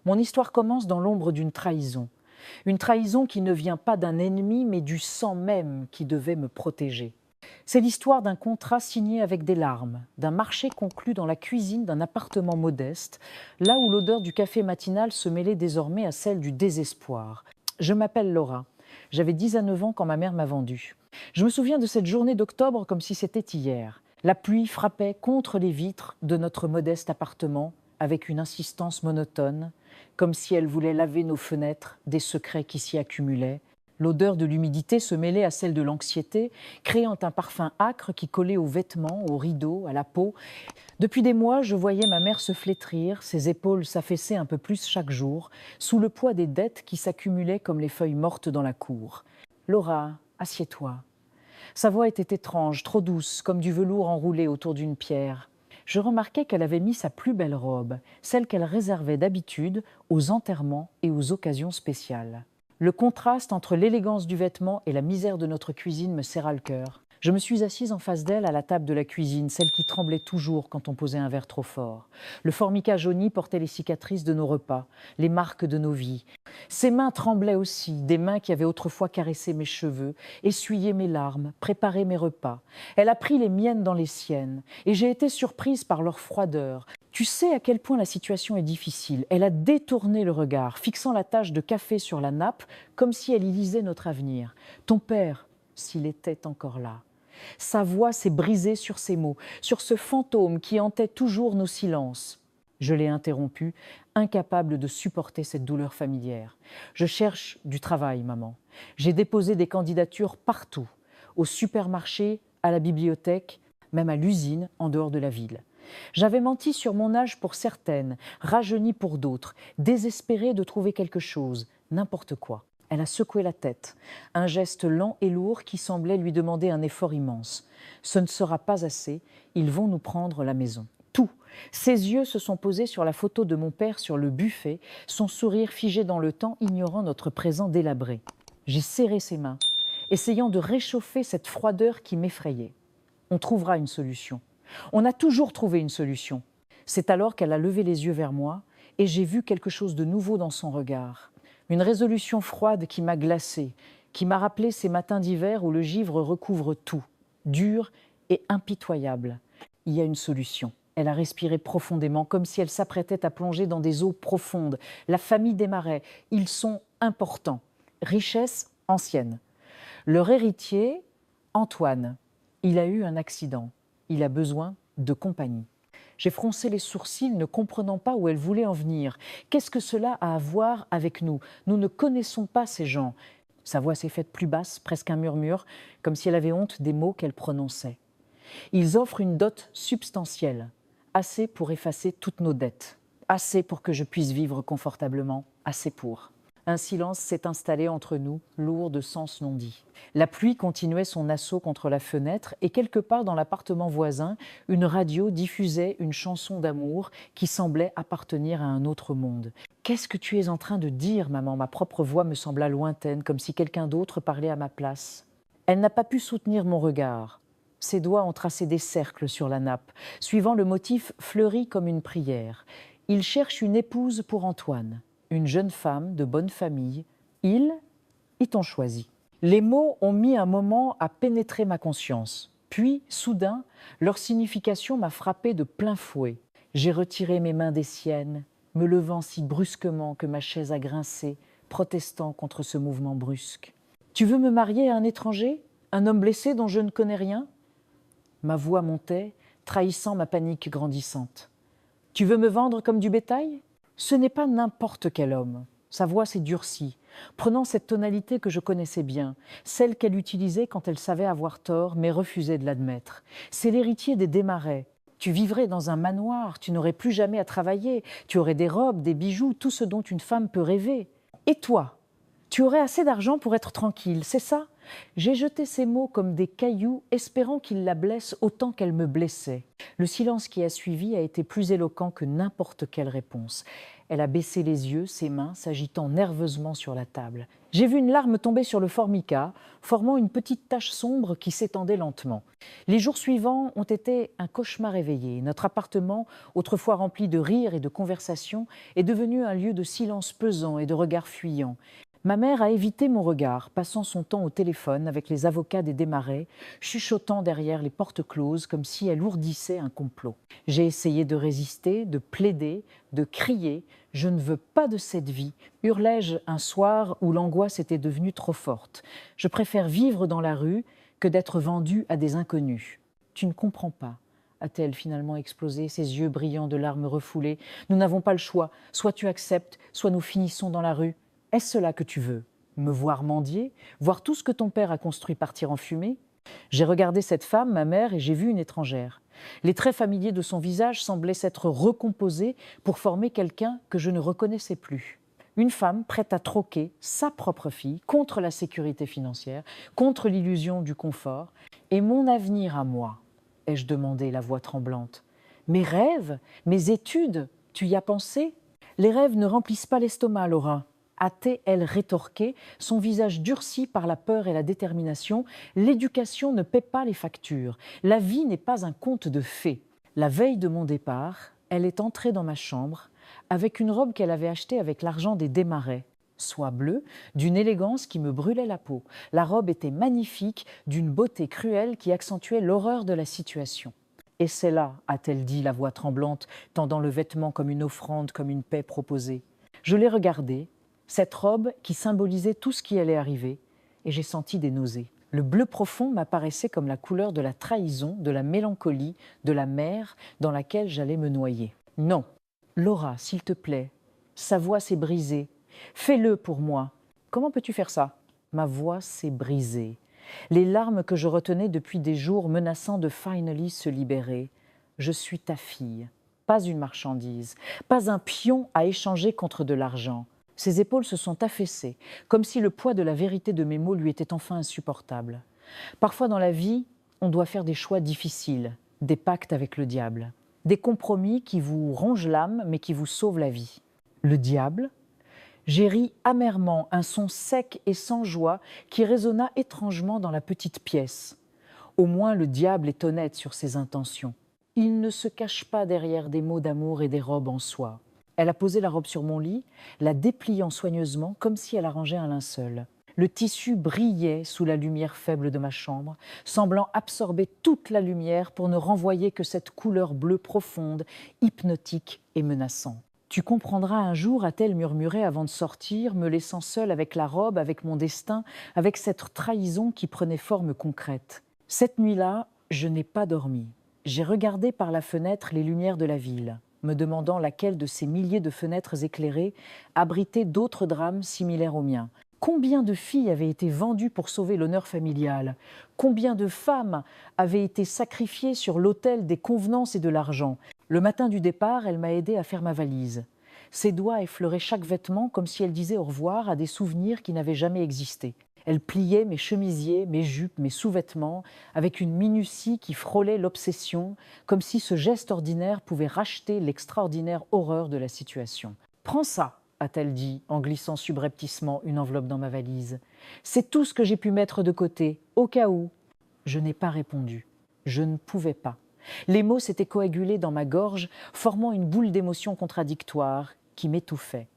Mon histoire commence dans l'ombre d'une trahison. Une trahison qui ne vient pas d'un ennemi, mais du sang même qui devait me protéger. C'est l'histoire d'un contrat signé avec des larmes, d'un marché conclu dans la cuisine d'un appartement modeste, là où l'odeur du café matinal se mêlait désormais à celle du désespoir. Je m'appelle Laura. J'avais 10 à 9 ans quand ma mère m'a vendue. Je me souviens de cette journée d'octobre comme si c'était hier. La pluie frappait contre les vitres de notre modeste appartement avec une insistance monotone, comme si elle voulait laver nos fenêtres des secrets qui s'y accumulaient. L'odeur de l'humidité se mêlait à celle de l'anxiété, créant un parfum âcre qui collait aux vêtements, aux rideaux, à la peau. Depuis des mois, je voyais ma mère se flétrir, ses épaules s'affaisser un peu plus chaque jour, sous le poids des dettes qui s'accumulaient comme les feuilles mortes dans la cour. « Laura, assieds-toi. » Sa voix était étrange, trop douce, comme du velours enroulé autour d'une pierre. Je remarquai qu'elle avait mis sa plus belle robe, celle qu'elle réservait d'habitude aux enterrements et aux occasions spéciales. Le contraste entre l'élégance du vêtement et la misère de notre cuisine me serra le cœur. Je me suis assise en face d'elle à la table de la cuisine, celle qui tremblait toujours quand on posait un verre trop fort. Le formica jauni portait les cicatrices de nos repas, les marques de nos vies. Ses mains tremblaient aussi, des mains qui avaient autrefois caressé mes cheveux, essuyé mes larmes, préparé mes repas. Elle a pris les miennes dans les siennes, et j'ai été surprise par leur froideur. Tu sais à quel point la situation est difficile. Elle a détourné le regard, fixant la tache de café sur la nappe, comme si elle y lisait notre avenir. Ton père, s'il était encore là. Sa voix s'est brisée sur ces mots, sur ce fantôme qui hantait toujours nos silences. Je l'ai interrompu, incapable de supporter cette douleur familière. Je cherche du travail, maman. J'ai déposé des candidatures partout, au supermarché, à la bibliothèque, même à l'usine en dehors de la ville. J'avais menti sur mon âge pour certaines, rajeuni pour d'autres, désespérée de trouver quelque chose, n'importe quoi. Elle a secoué la tête, un geste lent et lourd qui semblait lui demander un effort immense. Ce ne sera pas assez, ils vont nous prendre la maison. Tout. Ses yeux se sont posés sur la photo de mon père sur le buffet, son sourire figé dans le temps, ignorant notre présent délabré. J'ai serré ses mains, essayant de réchauffer cette froideur qui m'effrayait. On trouvera une solution. On a toujours trouvé une solution. C'est alors qu'elle a levé les yeux vers moi et j'ai vu quelque chose de nouveau dans son regard. Une résolution froide qui m'a glacée, qui m'a rappelé ces matins d'hiver où le givre recouvre tout, dur et impitoyable. Il y a une solution. Elle a respiré profondément, comme si elle s'apprêtait à plonger dans des eaux profondes. La famille des Marais, ils sont importants. Richesse ancienne. Leur héritier, Antoine, il a eu un accident. Il a besoin de compagnie. J'ai froncé les sourcils, ne comprenant pas où elle voulait en venir. Qu'est-ce que cela a à voir avec nous? Nous ne connaissons pas ces gens. Sa voix s'est faite plus basse, presque un murmure, comme si elle avait honte des mots qu'elle prononçait. Ils offrent une dot substantielle, assez pour effacer toutes nos dettes, assez pour que je puisse vivre confortablement, assez pour. Un silence s'est installé entre nous, lourd de sens non dits. La pluie continuait son assaut contre la fenêtre et quelque part dans l'appartement voisin, une radio diffusait une chanson d'amour qui semblait appartenir à un autre monde. « Qu'est-ce que tu es en train de dire, maman ?» Ma propre voix me sembla lointaine, comme si quelqu'un d'autre parlait à ma place. Elle n'a pas pu soutenir mon regard. Ses doigts ont tracé des cercles sur la nappe, suivant le motif fleuri comme une prière. Il cherche une épouse pour Antoine. Une jeune femme de bonne famille, ils t'ont choisi. Les mots ont mis un moment à pénétrer ma conscience. Puis, soudain, leur signification m'a frappé de plein fouet. J'ai retiré mes mains des siennes, me levant si brusquement que ma chaise a grincé, protestant contre ce mouvement brusque. « Tu veux me marier à un étranger? Un homme blessé dont je ne connais rien ?» Ma voix montait, trahissant ma panique grandissante. « Tu veux me vendre comme du bétail ? » Ce n'est pas n'importe quel homme. Sa voix s'est durcie, prenant cette tonalité que je connaissais bien, celle qu'elle utilisait quand elle savait avoir tort, mais refusait de l'admettre. C'est l'héritier des Desmarais. Tu vivrais dans un manoir, tu n'aurais plus jamais à travailler, tu aurais des robes, des bijoux, tout ce dont une femme peut rêver. Et toi, tu aurais assez d'argent pour être tranquille, c'est ça ? J'ai jeté ces mots comme des cailloux, espérant qu'ils la blessent autant qu'elle me blessait. Le silence qui a suivi a été plus éloquent que n'importe quelle réponse. Elle a baissé les yeux, ses mains s'agitant nerveusement sur la table. J'ai vu une larme tomber sur le formica, formant une petite tache sombre qui s'étendait lentement. Les jours suivants ont été un cauchemar éveillé. Notre appartement, autrefois rempli de rires et de conversations, est devenu un lieu de silence pesant et de regards fuyants. Ma mère a évité mon regard, passant son temps au téléphone avec les avocats des Desmarais, chuchotant derrière les portes closes comme si elle ourdissait un complot. J'ai essayé de résister, de plaider, de crier « Je ne veux pas de cette vie », hurlai-je un soir où l'angoisse était devenue trop forte. Je préfère vivre dans la rue que d'être vendue à des inconnus. Tu ne comprends pas, a-t-elle finalement explosé, ses yeux brillants de larmes refoulées. Nous n'avons pas le choix, soit tu acceptes, soit nous finissons dans la rue. Est-ce cela que tu veux? Me voir mendier? Voir tout ce que ton père a construit partir en fumée? J'ai regardé cette femme, ma mère, et j'ai vu une étrangère. Les traits familiers de son visage semblaient s'être recomposés pour former quelqu'un que je ne reconnaissais plus. Une femme prête à troquer sa propre fille contre la sécurité financière, contre l'illusion du confort, et mon avenir à moi, ai-je demandé, la voix tremblante. Mes rêves? Mes études? Tu y as pensé? Les rêves ne remplissent pas l'estomac, Laura. A-t-elle rétorqué, son visage durci par la peur et la détermination. L'éducation ne paie pas les factures. La vie n'est pas un conte de fées. La veille de mon départ, elle est entrée dans ma chambre avec une robe qu'elle avait achetée avec l'argent des Desmarais. Soie bleue, d'une élégance qui me brûlait la peau. La robe était magnifique, d'une beauté cruelle qui accentuait l'horreur de la situation. Et c'est là, a-t-elle dit, la voix tremblante, tendant le vêtement comme une offrande, comme une paix proposée. Je l'ai regardée, cette robe qui symbolisait tout ce qui allait arriver, et j'ai senti des nausées. Le bleu profond m'apparaissait comme la couleur de la trahison, de la mélancolie, de la mer dans laquelle j'allais me noyer. Non, Laura, s'il te plaît, sa voix s'est brisée. Fais-le pour moi. Comment peux-tu faire ça? Ma voix s'est brisée. Les larmes que je retenais depuis des jours menaçant de finally se libérer. Je suis ta fille, pas une marchandise, pas un pion à échanger contre de l'argent. Ses épaules se sont affaissées, comme si le poids de la vérité de mes mots lui était enfin insupportable. Parfois dans la vie, on doit faire des choix difficiles, des pactes avec le diable, des compromis qui vous rongent l'âme mais qui vous sauvent la vie. Le diable? J'ai ri amèrement, un son sec et sans joie qui résonna étrangement dans la petite pièce. Au moins le diable est honnête sur ses intentions. Il ne se cache pas derrière des mots d'amour et des robes en soie. Elle a posé la robe sur mon lit, la dépliant soigneusement comme si elle arrangeait un linceul. Le tissu brillait sous la lumière faible de ma chambre, semblant absorber toute la lumière pour ne renvoyer que cette couleur bleue profonde, hypnotique et menaçante. Tu comprendras un jour, a-t-elle murmuré avant de sortir, me laissant seule avec la robe, avec mon destin, avec cette trahison qui prenait forme concrète. Cette nuit-là, je n'ai pas dormi. J'ai regardé par la fenêtre les lumières de la ville, me demandant laquelle de ces milliers de fenêtres éclairées abritait d'autres drames similaires aux miens. Combien de filles avaient été vendues pour sauver l'honneur familial? Combien de femmes avaient été sacrifiées sur l'autel des convenances et de l'argent? Le matin du départ, elle m'a aidée à faire ma valise. Ses doigts effleuraient chaque vêtement comme si elle disait au revoir à des souvenirs qui n'avaient jamais existé. Elle pliait mes chemisiers, mes jupes, mes sous-vêtements, avec une minutie qui frôlait l'obsession, comme si ce geste ordinaire pouvait racheter l'extraordinaire horreur de la situation. « Prends ça !» a-t-elle dit, en glissant subrepticement une enveloppe dans ma valise. « C'est tout ce que j'ai pu mettre de côté, au cas où. » Je n'ai pas répondu. Je ne pouvais pas. Les mots s'étaient coagulés dans ma gorge, formant une boule d'émotions contradictoires qui m'étouffait.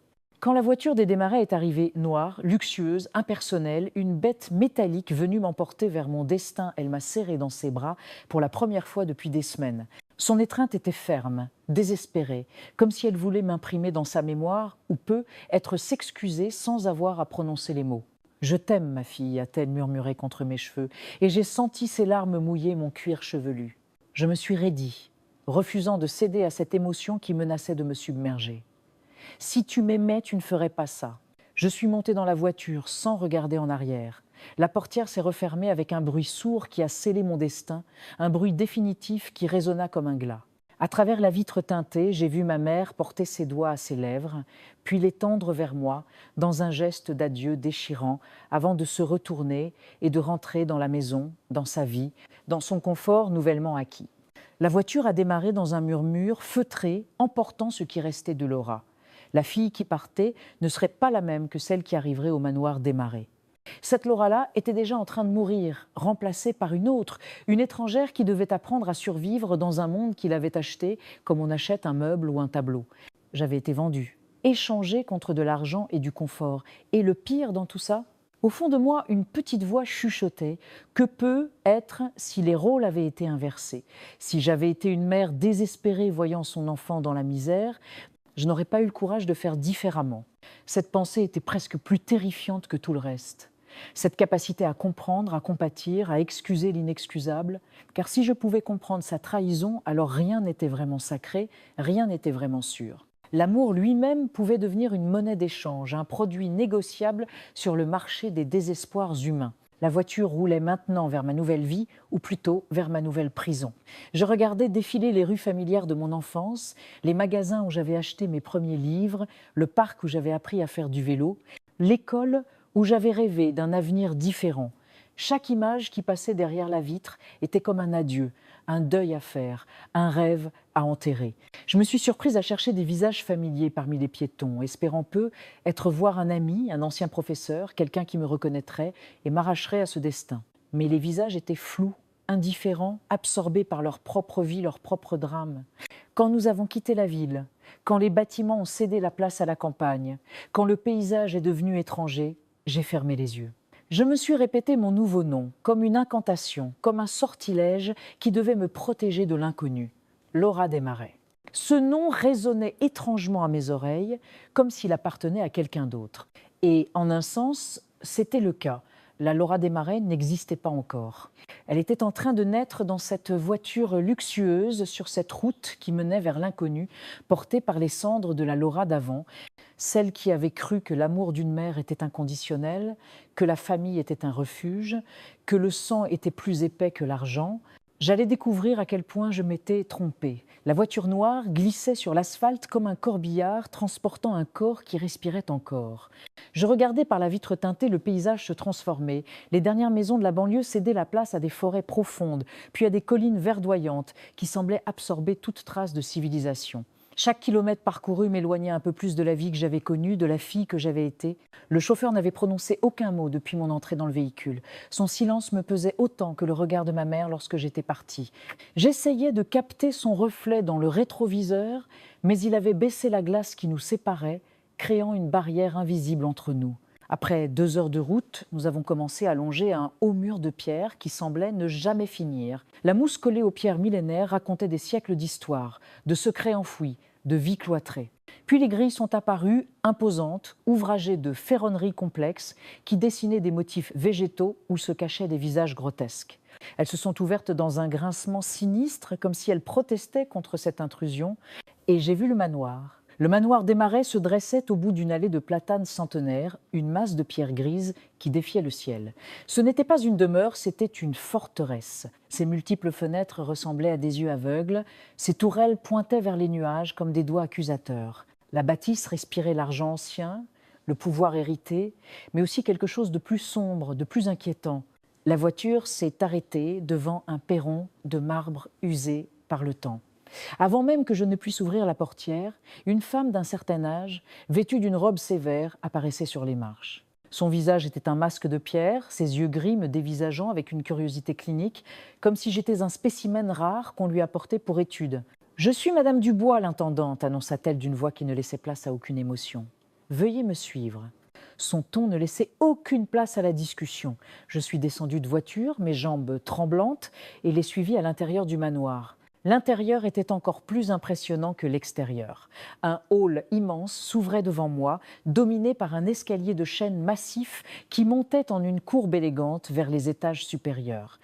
Quand la voiture des Desmarais est arrivée, noire, luxueuse, impersonnelle, une bête métallique venue m'emporter vers mon destin, elle m'a serré dans ses bras pour la première fois depuis des semaines. Son étreinte était ferme, désespérée, comme si elle voulait m'imprimer dans sa mémoire, ou peut être s'excuser sans avoir à prononcer les mots. « Je t'aime, ma fille », a-t-elle murmuré contre mes cheveux, et j'ai senti ses larmes mouiller mon cuir chevelu. Je me suis raidie, refusant de céder à cette émotion qui menaçait de me submerger. « Si tu m'aimais, tu ne ferais pas ça. » Je suis montée dans la voiture sans regarder en arrière. La portière s'est refermée avec un bruit sourd qui a scellé mon destin, un bruit définitif qui résonna comme un glas. À travers la vitre teintée, j'ai vu ma mère porter ses doigts à ses lèvres, puis les tendre vers moi dans un geste d'adieu déchirant, avant de se retourner et de rentrer dans la maison, dans sa vie, dans son confort nouvellement acquis. La voiture a démarré dans un murmure feutré, emportant ce qui restait de Laura. La fille qui partait ne serait pas la même que celle qui arriverait au manoir Desmarais. Cette Laura-là était déjà en train de mourir, remplacée par une autre, une étrangère qui devait apprendre à survivre dans un monde qu'il avait acheté comme on achète un meuble ou un tableau. J'avais été vendue, échangée contre de l'argent et du confort. Et le pire dans tout ça, au fond de moi, une petite voix chuchotait « Que peut être si les rôles avaient été inversés ? Si j'avais été une mère désespérée voyant son enfant dans la misère, je n'aurais pas eu le courage de faire différemment. » Cette pensée était presque plus terrifiante que tout le reste. Cette capacité à comprendre, à compatir, à excuser l'inexcusable, car si je pouvais comprendre sa trahison, alors rien n'était vraiment sacré, rien n'était vraiment sûr. L'amour lui-même pouvait devenir une monnaie d'échange, un produit négociable sur le marché des désespoirs humains. La voiture roulait maintenant vers ma nouvelle vie, ou plutôt vers ma nouvelle prison. Je regardais défiler les rues familières de mon enfance, les magasins où j'avais acheté mes premiers livres, le parc où j'avais appris à faire du vélo, l'école où j'avais rêvé d'un avenir différent. Chaque image qui passait derrière la vitre était comme un adieu, un deuil à faire, un rêve à enterrer. Je me suis surprise à chercher des visages familiers parmi les piétons, espérant peu être voir un ami, un ancien professeur, quelqu'un qui me reconnaîtrait et m'arracherait à ce destin. Mais les visages étaient flous, indifférents, absorbés par leur propre vie, leur propre drame. Quand nous avons quitté la ville, quand les bâtiments ont cédé la place à la campagne, quand le paysage est devenu étranger, j'ai fermé les yeux. Je me suis répété mon nouveau nom, comme une incantation, comme un sortilège qui devait me protéger de l'inconnu. Laura Desmarais. Ce nom résonnait étrangement à mes oreilles, comme s'il appartenait à quelqu'un d'autre. Et en un sens, c'était le cas. La Laura Desmarais n'existait pas encore. Elle était en train de naître dans cette voiture luxueuse, sur cette route qui menait vers l'inconnu, portée par les cendres de la Laura d'avant, celle qui avait cru que l'amour d'une mère était inconditionnel, que la famille était un refuge, que le sang était plus épais que l'argent. J'allais découvrir à quel point je m'étais trompée. La voiture noire glissait sur l'asphalte comme un corbillard transportant un corps qui respirait encore. Je regardais par la vitre teintée le paysage se transformer. Les dernières maisons de la banlieue cédaient la place à des forêts profondes, puis à des collines verdoyantes qui semblaient absorber toute trace de civilisation. Chaque kilomètre parcouru m'éloignait un peu plus de la vie que j'avais connue, de la fille que j'avais été. Le chauffeur n'avait prononcé aucun mot depuis mon entrée dans le véhicule. Son silence me pesait autant que le regard de ma mère lorsque j'étais partie. J'essayais de capter son reflet dans le rétroviseur, mais il avait baissé la glace qui nous séparait, créant une barrière invisible entre nous. Après 2 heures de route, nous avons commencé à longer un haut mur de pierre qui semblait ne jamais finir. La mousse collée aux pierres millénaires racontait des siècles d'histoire, de secrets enfouis, de vies cloîtrées. Puis les grilles sont apparues, imposantes, ouvragées de ferronneries complexes qui dessinaient des motifs végétaux où se cachaient des visages grotesques. Elles se sont ouvertes dans un grincement sinistre, comme si elles protestaient contre cette intrusion, et j'ai vu le manoir. Le manoir Desmarais se dressait au bout d'une allée de platanes centenaires, une masse de pierres grises qui défiait le ciel. Ce n'était pas une demeure, c'était une forteresse. Ses multiples fenêtres ressemblaient à des yeux aveugles, ses tourelles pointaient vers les nuages comme des doigts accusateurs. La bâtisse respirait l'argent ancien, le pouvoir hérité, mais aussi quelque chose de plus sombre, de plus inquiétant. La voiture s'est arrêtée devant un perron de marbre usé par le temps. Avant même que je ne puisse ouvrir la portière, une femme d'un certain âge, vêtue d'une robe sévère, apparaissait sur les marches. Son visage était un masque de pierre, ses yeux gris me dévisageant avec une curiosité clinique, comme si j'étais un spécimen rare qu'on lui apportait pour étude. « Je suis Madame Dubois, l'intendante », annonça-t-elle d'une voix qui ne laissait place à aucune émotion. « Veuillez me suivre. » Son ton ne laissait aucune place à la discussion. Je suis descendue de voiture, mes jambes tremblantes, et l'ai suivie à l'intérieur du manoir. L'intérieur était encore plus impressionnant que l'extérieur. Un hall immense s'ouvrait devant moi, dominé par un escalier de chêne massif qui montait en une courbe élégante vers les étages supérieurs.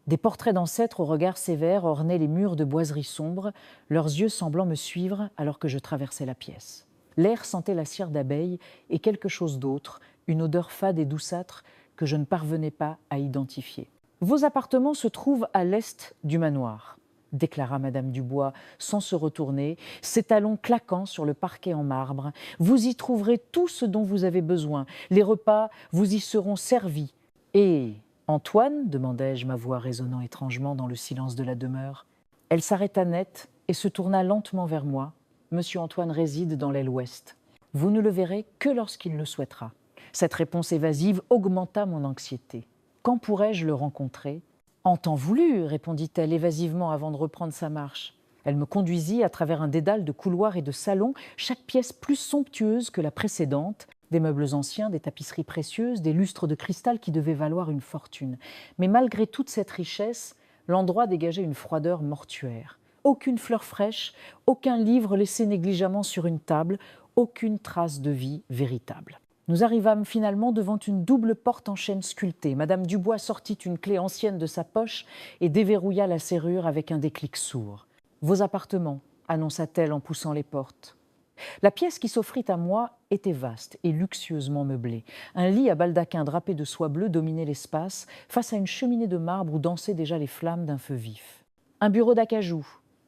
Des portraits d'ancêtres au regard sévère ornaient les murs de boiserie sombre, leurs yeux semblant me suivre alors que je traversais la pièce. L'air sentait la cire d'abeille et quelque chose d'autre, une odeur fade et douceâtre que je ne parvenais pas à identifier. Vos appartements se trouvent à l'est du manoir. déclara Madame Dubois sans se retourner, ses talons claquant sur le parquet en marbre. Vous y trouverez tout ce dont vous avez besoin. Les repas vous y seront servis. Et Antoine demandai-je, ma voix résonnant étrangement dans le silence de la demeure. Elle s'arrêta net et se tourna lentement vers moi. Monsieur Antoine réside dans l'aile ouest. Vous ne le verrez que lorsqu'il le souhaitera. Cette réponse évasive augmenta mon anxiété. Quand pourrais-je le rencontrer ? En temps voulu, répondit-elle évasivement avant de reprendre sa marche. Elle me conduisit à travers un dédale de couloirs et de salons, chaque pièce plus somptueuse que la précédente, des meubles anciens, des tapisseries précieuses, des lustres de cristal qui devaient valoir une fortune. Mais malgré toute cette richesse, l'endroit dégageait une froideur mortuaire. Aucune fleur fraîche, aucun livre laissé négligemment sur une table, aucune trace de vie véritable. Nous arrivâmes finalement devant une double porte en chêne sculpté. Madame Dubois sortit une clé ancienne de sa poche et déverrouilla la serrure avec un déclic sourd. « Vos appartements », annonça-t-elle en poussant les portes. La pièce qui s'offrit à moi était vaste et luxueusement meublée. Un lit à baldaquin drapé de soie bleue dominait l'espace, face à une cheminée de marbre où dansaient déjà les flammes d'un feu vif. Un bureau d'acajou,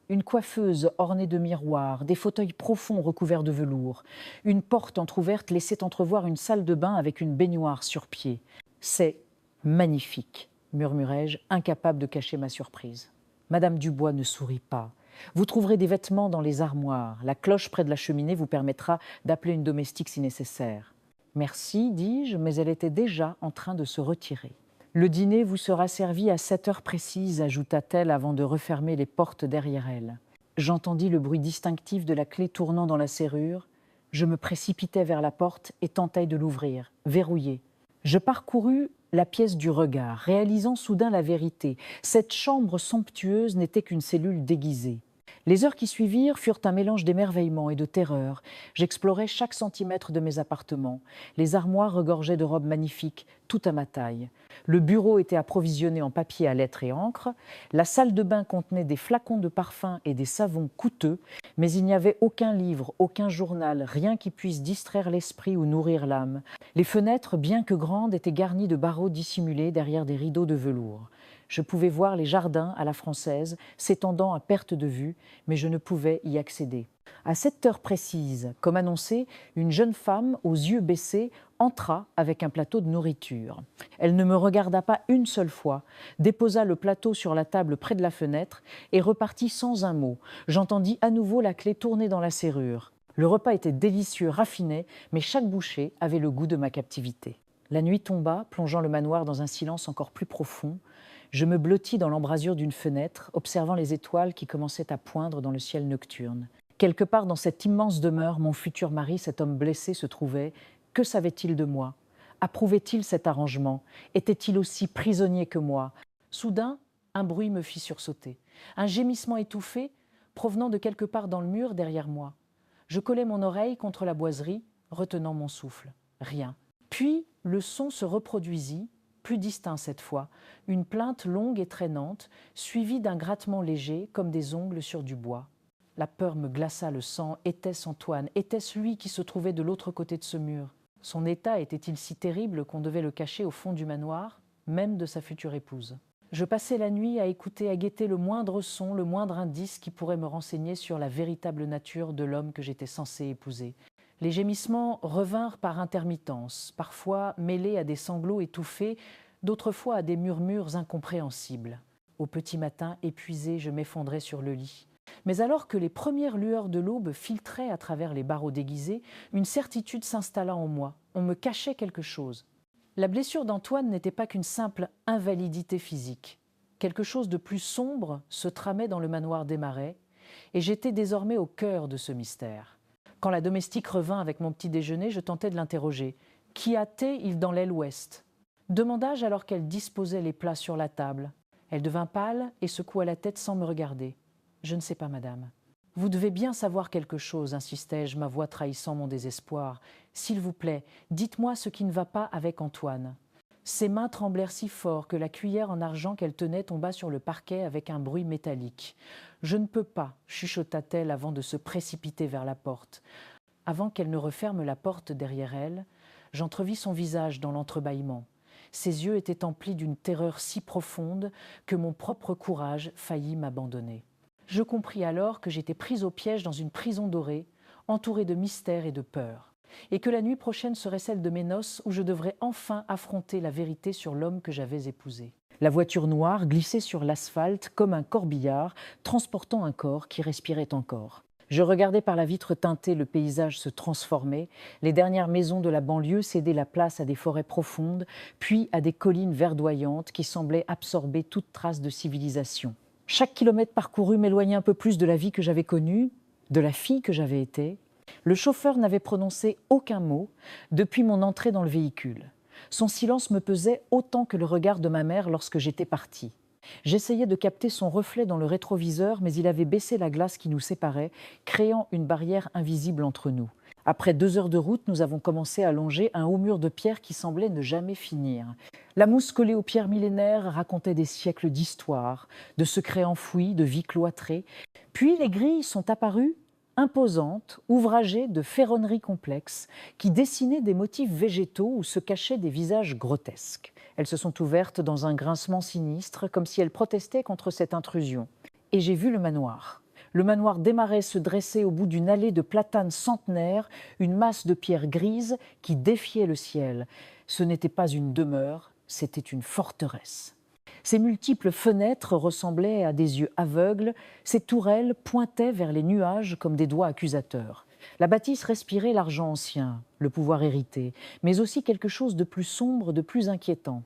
une coiffeuse ornée de miroirs, des fauteuils profonds recouverts de velours. Une porte entr'ouverte laissait entrevoir une salle de bain avec une baignoire sur pied. « C'est magnifique », murmurai-je, incapable de cacher ma surprise. Madame Dubois ne sourit pas. Vous trouverez des vêtements dans les armoires. La cloche près de la cheminée vous permettra d'appeler une domestique si nécessaire. Merci, dis-je, mais elle était déjà en train de se retirer. Le dîner vous sera servi à 7 heures précises, ajouta-t-elle avant de refermer les portes derrière elle. J'entendis le bruit distinctif de la clé tournant dans la serrure. Je me précipitai vers la porte et tentai de l'ouvrir, verrouillée. Je parcourus la pièce du regard, réalisant soudain la vérité. Cette chambre somptueuse n'était qu'une cellule déguisée. Les heures qui suivirent furent un mélange d'émerveillement et de terreur. J'explorais chaque centimètre de mes appartements. Les armoires regorgeaient de robes magnifiques, toutes à ma taille. Le bureau était approvisionné en papier à lettres et encre. La salle de bain contenait des flacons de parfum et des savons coûteux, mais il n'y avait aucun livre, aucun journal, rien qui puisse distraire l'esprit ou nourrir l'âme. Les fenêtres, bien que grandes, étaient garnies de barreaux dissimulés derrière des rideaux de velours. Je pouvais voir les jardins à la française, s'étendant à perte de vue, mais je ne pouvais y accéder. À 7 heures précises, comme annoncé, une jeune femme, aux yeux baissés, entra avec un plateau de nourriture. Elle ne me regarda pas une seule fois, déposa le plateau sur la table près de la fenêtre et repartit sans un mot. J'entendis à nouveau la clé tourner dans la serrure. Le repas était délicieux, raffiné, mais chaque bouchée avait le goût de ma captivité. La nuit tomba, plongeant le manoir dans un silence encore plus profond. Je me blottis dans l'embrasure d'une fenêtre, observant les étoiles qui commençaient à poindre dans le ciel nocturne. Quelque part dans cette immense demeure, mon futur mari, cet homme blessé, se trouvait. Que savait-il de moi ? Approuvait-il cet arrangement ? Était-il aussi prisonnier que moi ? Soudain, un bruit me fit sursauter. Un gémissement étouffé, provenant de quelque part dans le mur derrière moi. Je collai mon oreille contre la boiserie, retenant mon souffle. Rien. Puis, le son se reproduisit, plus distinct cette fois, une plainte longue et traînante, suivie d'un grattement léger, comme des ongles sur du bois. La peur me glaça le sang. Était-ce Antoine? Était-ce lui qui se trouvait de l'autre côté de ce mur? Son état était-il si terrible qu'on devait le cacher au fond du manoir, même de sa future épouse? Je passai la nuit à écouter, à guetter le moindre son, le moindre indice qui pourrait me renseigner sur la véritable nature de l'homme que j'étais censée épouser. Les gémissements revinrent par intermittence, parfois mêlés à des sanglots étouffés, d'autres fois à des murmures incompréhensibles. Au petit matin, épuisé, je m'effondrais sur le lit. Mais alors que les premières lueurs de l'aube filtraient à travers les barreaux déguisés, une certitude s'installa en moi. On me cachait quelque chose. La blessure d'Antoine n'était pas qu'une simple invalidité physique. Quelque chose de plus sombre se tramait dans le manoir des Marais, et j'étais désormais au cœur de ce mystère. Quand la domestique revint avec mon petit déjeuner, je tentai de l'interroger. « Qu'y a-t-il dans l'aile ouest ?» demanda-je alors qu'elle disposait les plats sur la table. Elle devint pâle et secoua la tête sans me regarder. « Je ne sais pas, madame. »« Vous devez bien savoir quelque chose, insistai-je, ma voix trahissant mon désespoir. S'il vous plaît, dites-moi ce qui ne va pas avec Antoine. » Ses mains tremblèrent si fort que la cuillère en argent qu'elle tenait tomba sur le parquet avec un bruit métallique. « Je ne peux pas, chuchota-t-elle avant de se précipiter vers la porte. Avant qu'elle ne referme la porte derrière elle, j'entrevis son visage dans l'entrebâillement. Ses yeux étaient emplis d'une terreur si profonde que mon propre courage faillit m'abandonner. Je compris alors que j'étais prise au piège dans une prison dorée, entourée de mystères et de peurs, et que la nuit prochaine serait celle de mes noces où je devrais enfin affronter la vérité sur l'homme que j'avais épousé. La voiture noire glissait sur l'asphalte comme un corbillard, transportant un corps qui respirait encore. Je regardais par la vitre teintée le paysage se transformer, les dernières maisons de la banlieue cédaient la place à des forêts profondes, puis à des collines verdoyantes qui semblaient absorber toute trace de civilisation. Chaque kilomètre parcouru m'éloignait un peu plus de la vie que j'avais connue, de la fille que j'avais été. Le chauffeur n'avait prononcé aucun mot depuis mon entrée dans le véhicule. Son silence me pesait autant que le regard de ma mère lorsque j'étais partie. J'essayais de capter son reflet dans le rétroviseur, mais il avait baissé la glace qui nous séparait, créant une barrière invisible entre nous. Après 2 heures de route, nous avons commencé à longer un haut mur de pierre qui semblait ne jamais finir. La mousse collée aux pierres millénaires racontait des siècles d'histoire, de secrets enfouis, de vies cloîtrées. Puis les grilles sont apparues, imposantes, ouvragées de ferronneries complexes, qui dessinaient des motifs végétaux où se cachaient des visages grotesques. Elles se sont ouvertes dans un grincement sinistre, comme si elles protestaient contre cette intrusion. Et j'ai vu le manoir. Le manoir démarrait se dresser au bout d'une allée de platanes centenaires, une masse de pierres grises qui défiait le ciel. Ce n'était pas une demeure, c'était une forteresse. Ses multiples fenêtres ressemblaient à des yeux aveugles, ses tourelles pointaient vers les nuages comme des doigts accusateurs. La bâtisse respirait l'argent ancien, le pouvoir hérité, mais aussi quelque chose de plus sombre, de plus inquiétant.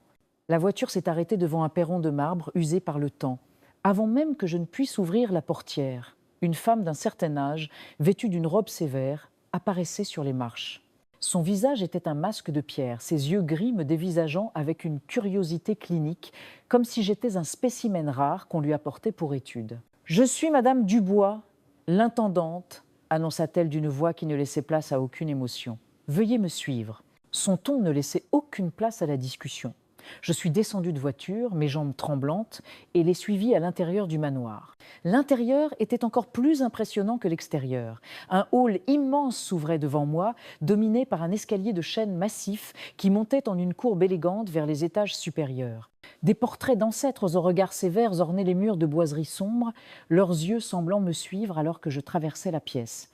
La voiture s'est arrêtée devant un perron de marbre usé par le temps. Avant même que je ne puisse ouvrir la portière, une femme d'un certain âge, vêtue d'une robe sévère, apparaissait sur les marches. Son visage était un masque de pierre, ses yeux gris me dévisageant avec une curiosité clinique, comme si j'étais un spécimen rare qu'on lui apportait pour étude. « Je suis Madame Dubois, l'intendante », annonça-t-elle d'une voix qui ne laissait place à aucune émotion. « Veuillez me suivre. » Son ton ne laissait aucune place à la discussion. Je suis descendue de voiture, mes jambes tremblantes, et l'ai suivie à l'intérieur du manoir. L'intérieur était encore plus impressionnant que l'extérieur. Un hall immense s'ouvrait devant moi, dominé par un escalier de chêne massif qui montait en une courbe élégante vers les étages supérieurs. Des portraits d'ancêtres aux regards sévères ornaient les murs de boiseries sombres, leurs yeux semblant me suivre alors que je traversais la pièce.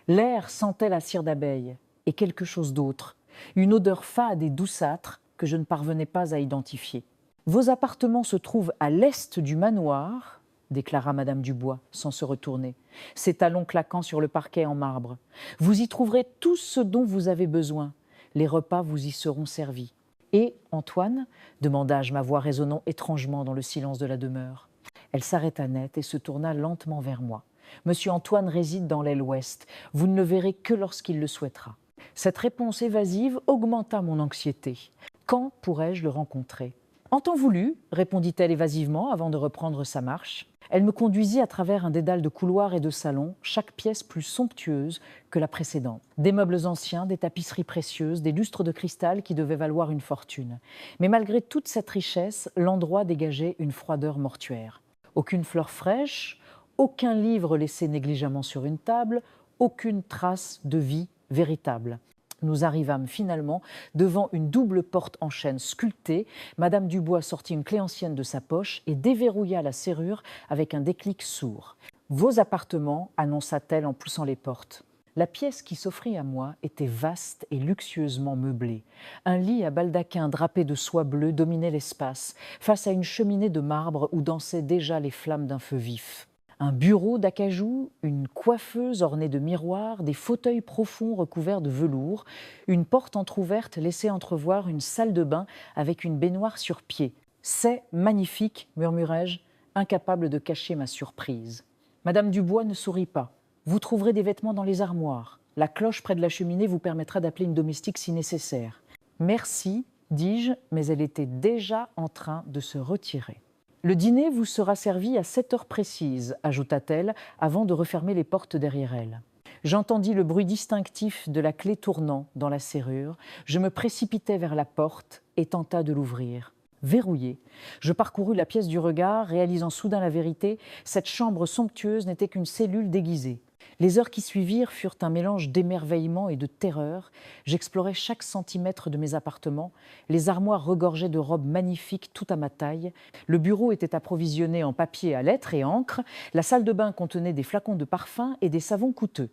L'air sentait la cire d'abeille et quelque chose d'autre, une odeur fade et douceâtre, que je ne parvenais pas à identifier. « Vos appartements se trouvent à l'est du manoir », déclara Madame Dubois, sans se retourner, ses talons claquant sur le parquet en marbre. « Vous y trouverez tout ce dont vous avez besoin. Les repas vous y seront servis. »« Et, Antoine ?» demandai-je, ma voix résonnant étrangement dans le silence de la demeure. Elle s'arrêta net et se tourna lentement vers moi. « Monsieur Antoine réside dans l'aile ouest. Vous ne le verrez que lorsqu'il le souhaitera. » Cette réponse évasive augmenta mon anxiété. Quand pourrais-je le rencontrer ? En temps voulu, répondit-elle évasivement avant de reprendre sa marche. Elle me conduisit à travers un dédale de couloirs et de salons, chaque pièce plus somptueuse que la précédente. Des meubles anciens, des tapisseries précieuses, des lustres de cristal qui devaient valoir une fortune. Mais malgré toute cette richesse, l'endroit dégageait une froideur mortuaire. Aucune fleur fraîche, aucun livre laissé négligemment sur une table, aucune trace de vie véritable. Nous arrivâmes finalement devant une double porte en chêne sculptée. Madame Dubois sortit une clé ancienne de sa poche et déverrouilla la serrure avec un déclic sourd. « Vos appartements », annonça-t-elle en poussant les portes. La pièce qui s'offrit à moi était vaste et luxueusement meublée. Un lit à baldaquin drapé de soie bleue dominait l'espace, face à une cheminée de marbre où dansaient déjà les flammes d'un feu vif. Un bureau d'acajou, une coiffeuse ornée de miroirs, des fauteuils profonds recouverts de velours, une porte entr'ouverte laissait entrevoir une salle de bain avec une baignoire sur pied. « C'est magnifique », murmurai-je, incapable de cacher ma surprise. Madame Dubois ne sourit pas. « Vous trouverez des vêtements dans les armoires. La cloche près de la cheminée vous permettra d'appeler une domestique si nécessaire. »« Merci », dis-je, mais elle était déjà en train de se retirer. « Le dîner vous sera servi à 7 heures précises », ajouta-t-elle, avant de refermer les portes derrière elle. J'entendis le bruit distinctif de la clé tournant dans la serrure. Je me précipitai vers la porte et tenta de l'ouvrir. Verrouillée, je parcourus la pièce du regard, réalisant soudain la vérité. Cette chambre somptueuse n'était qu'une cellule déguisée. Les heures qui suivirent furent un mélange d'émerveillement et de terreur. J'explorais chaque centimètre de mes appartements. Les armoires regorgeaient de robes magnifiques, tout à ma taille. Le bureau était approvisionné en papier à lettres et encre. La salle de bain contenait des flacons de parfum et des savons coûteux.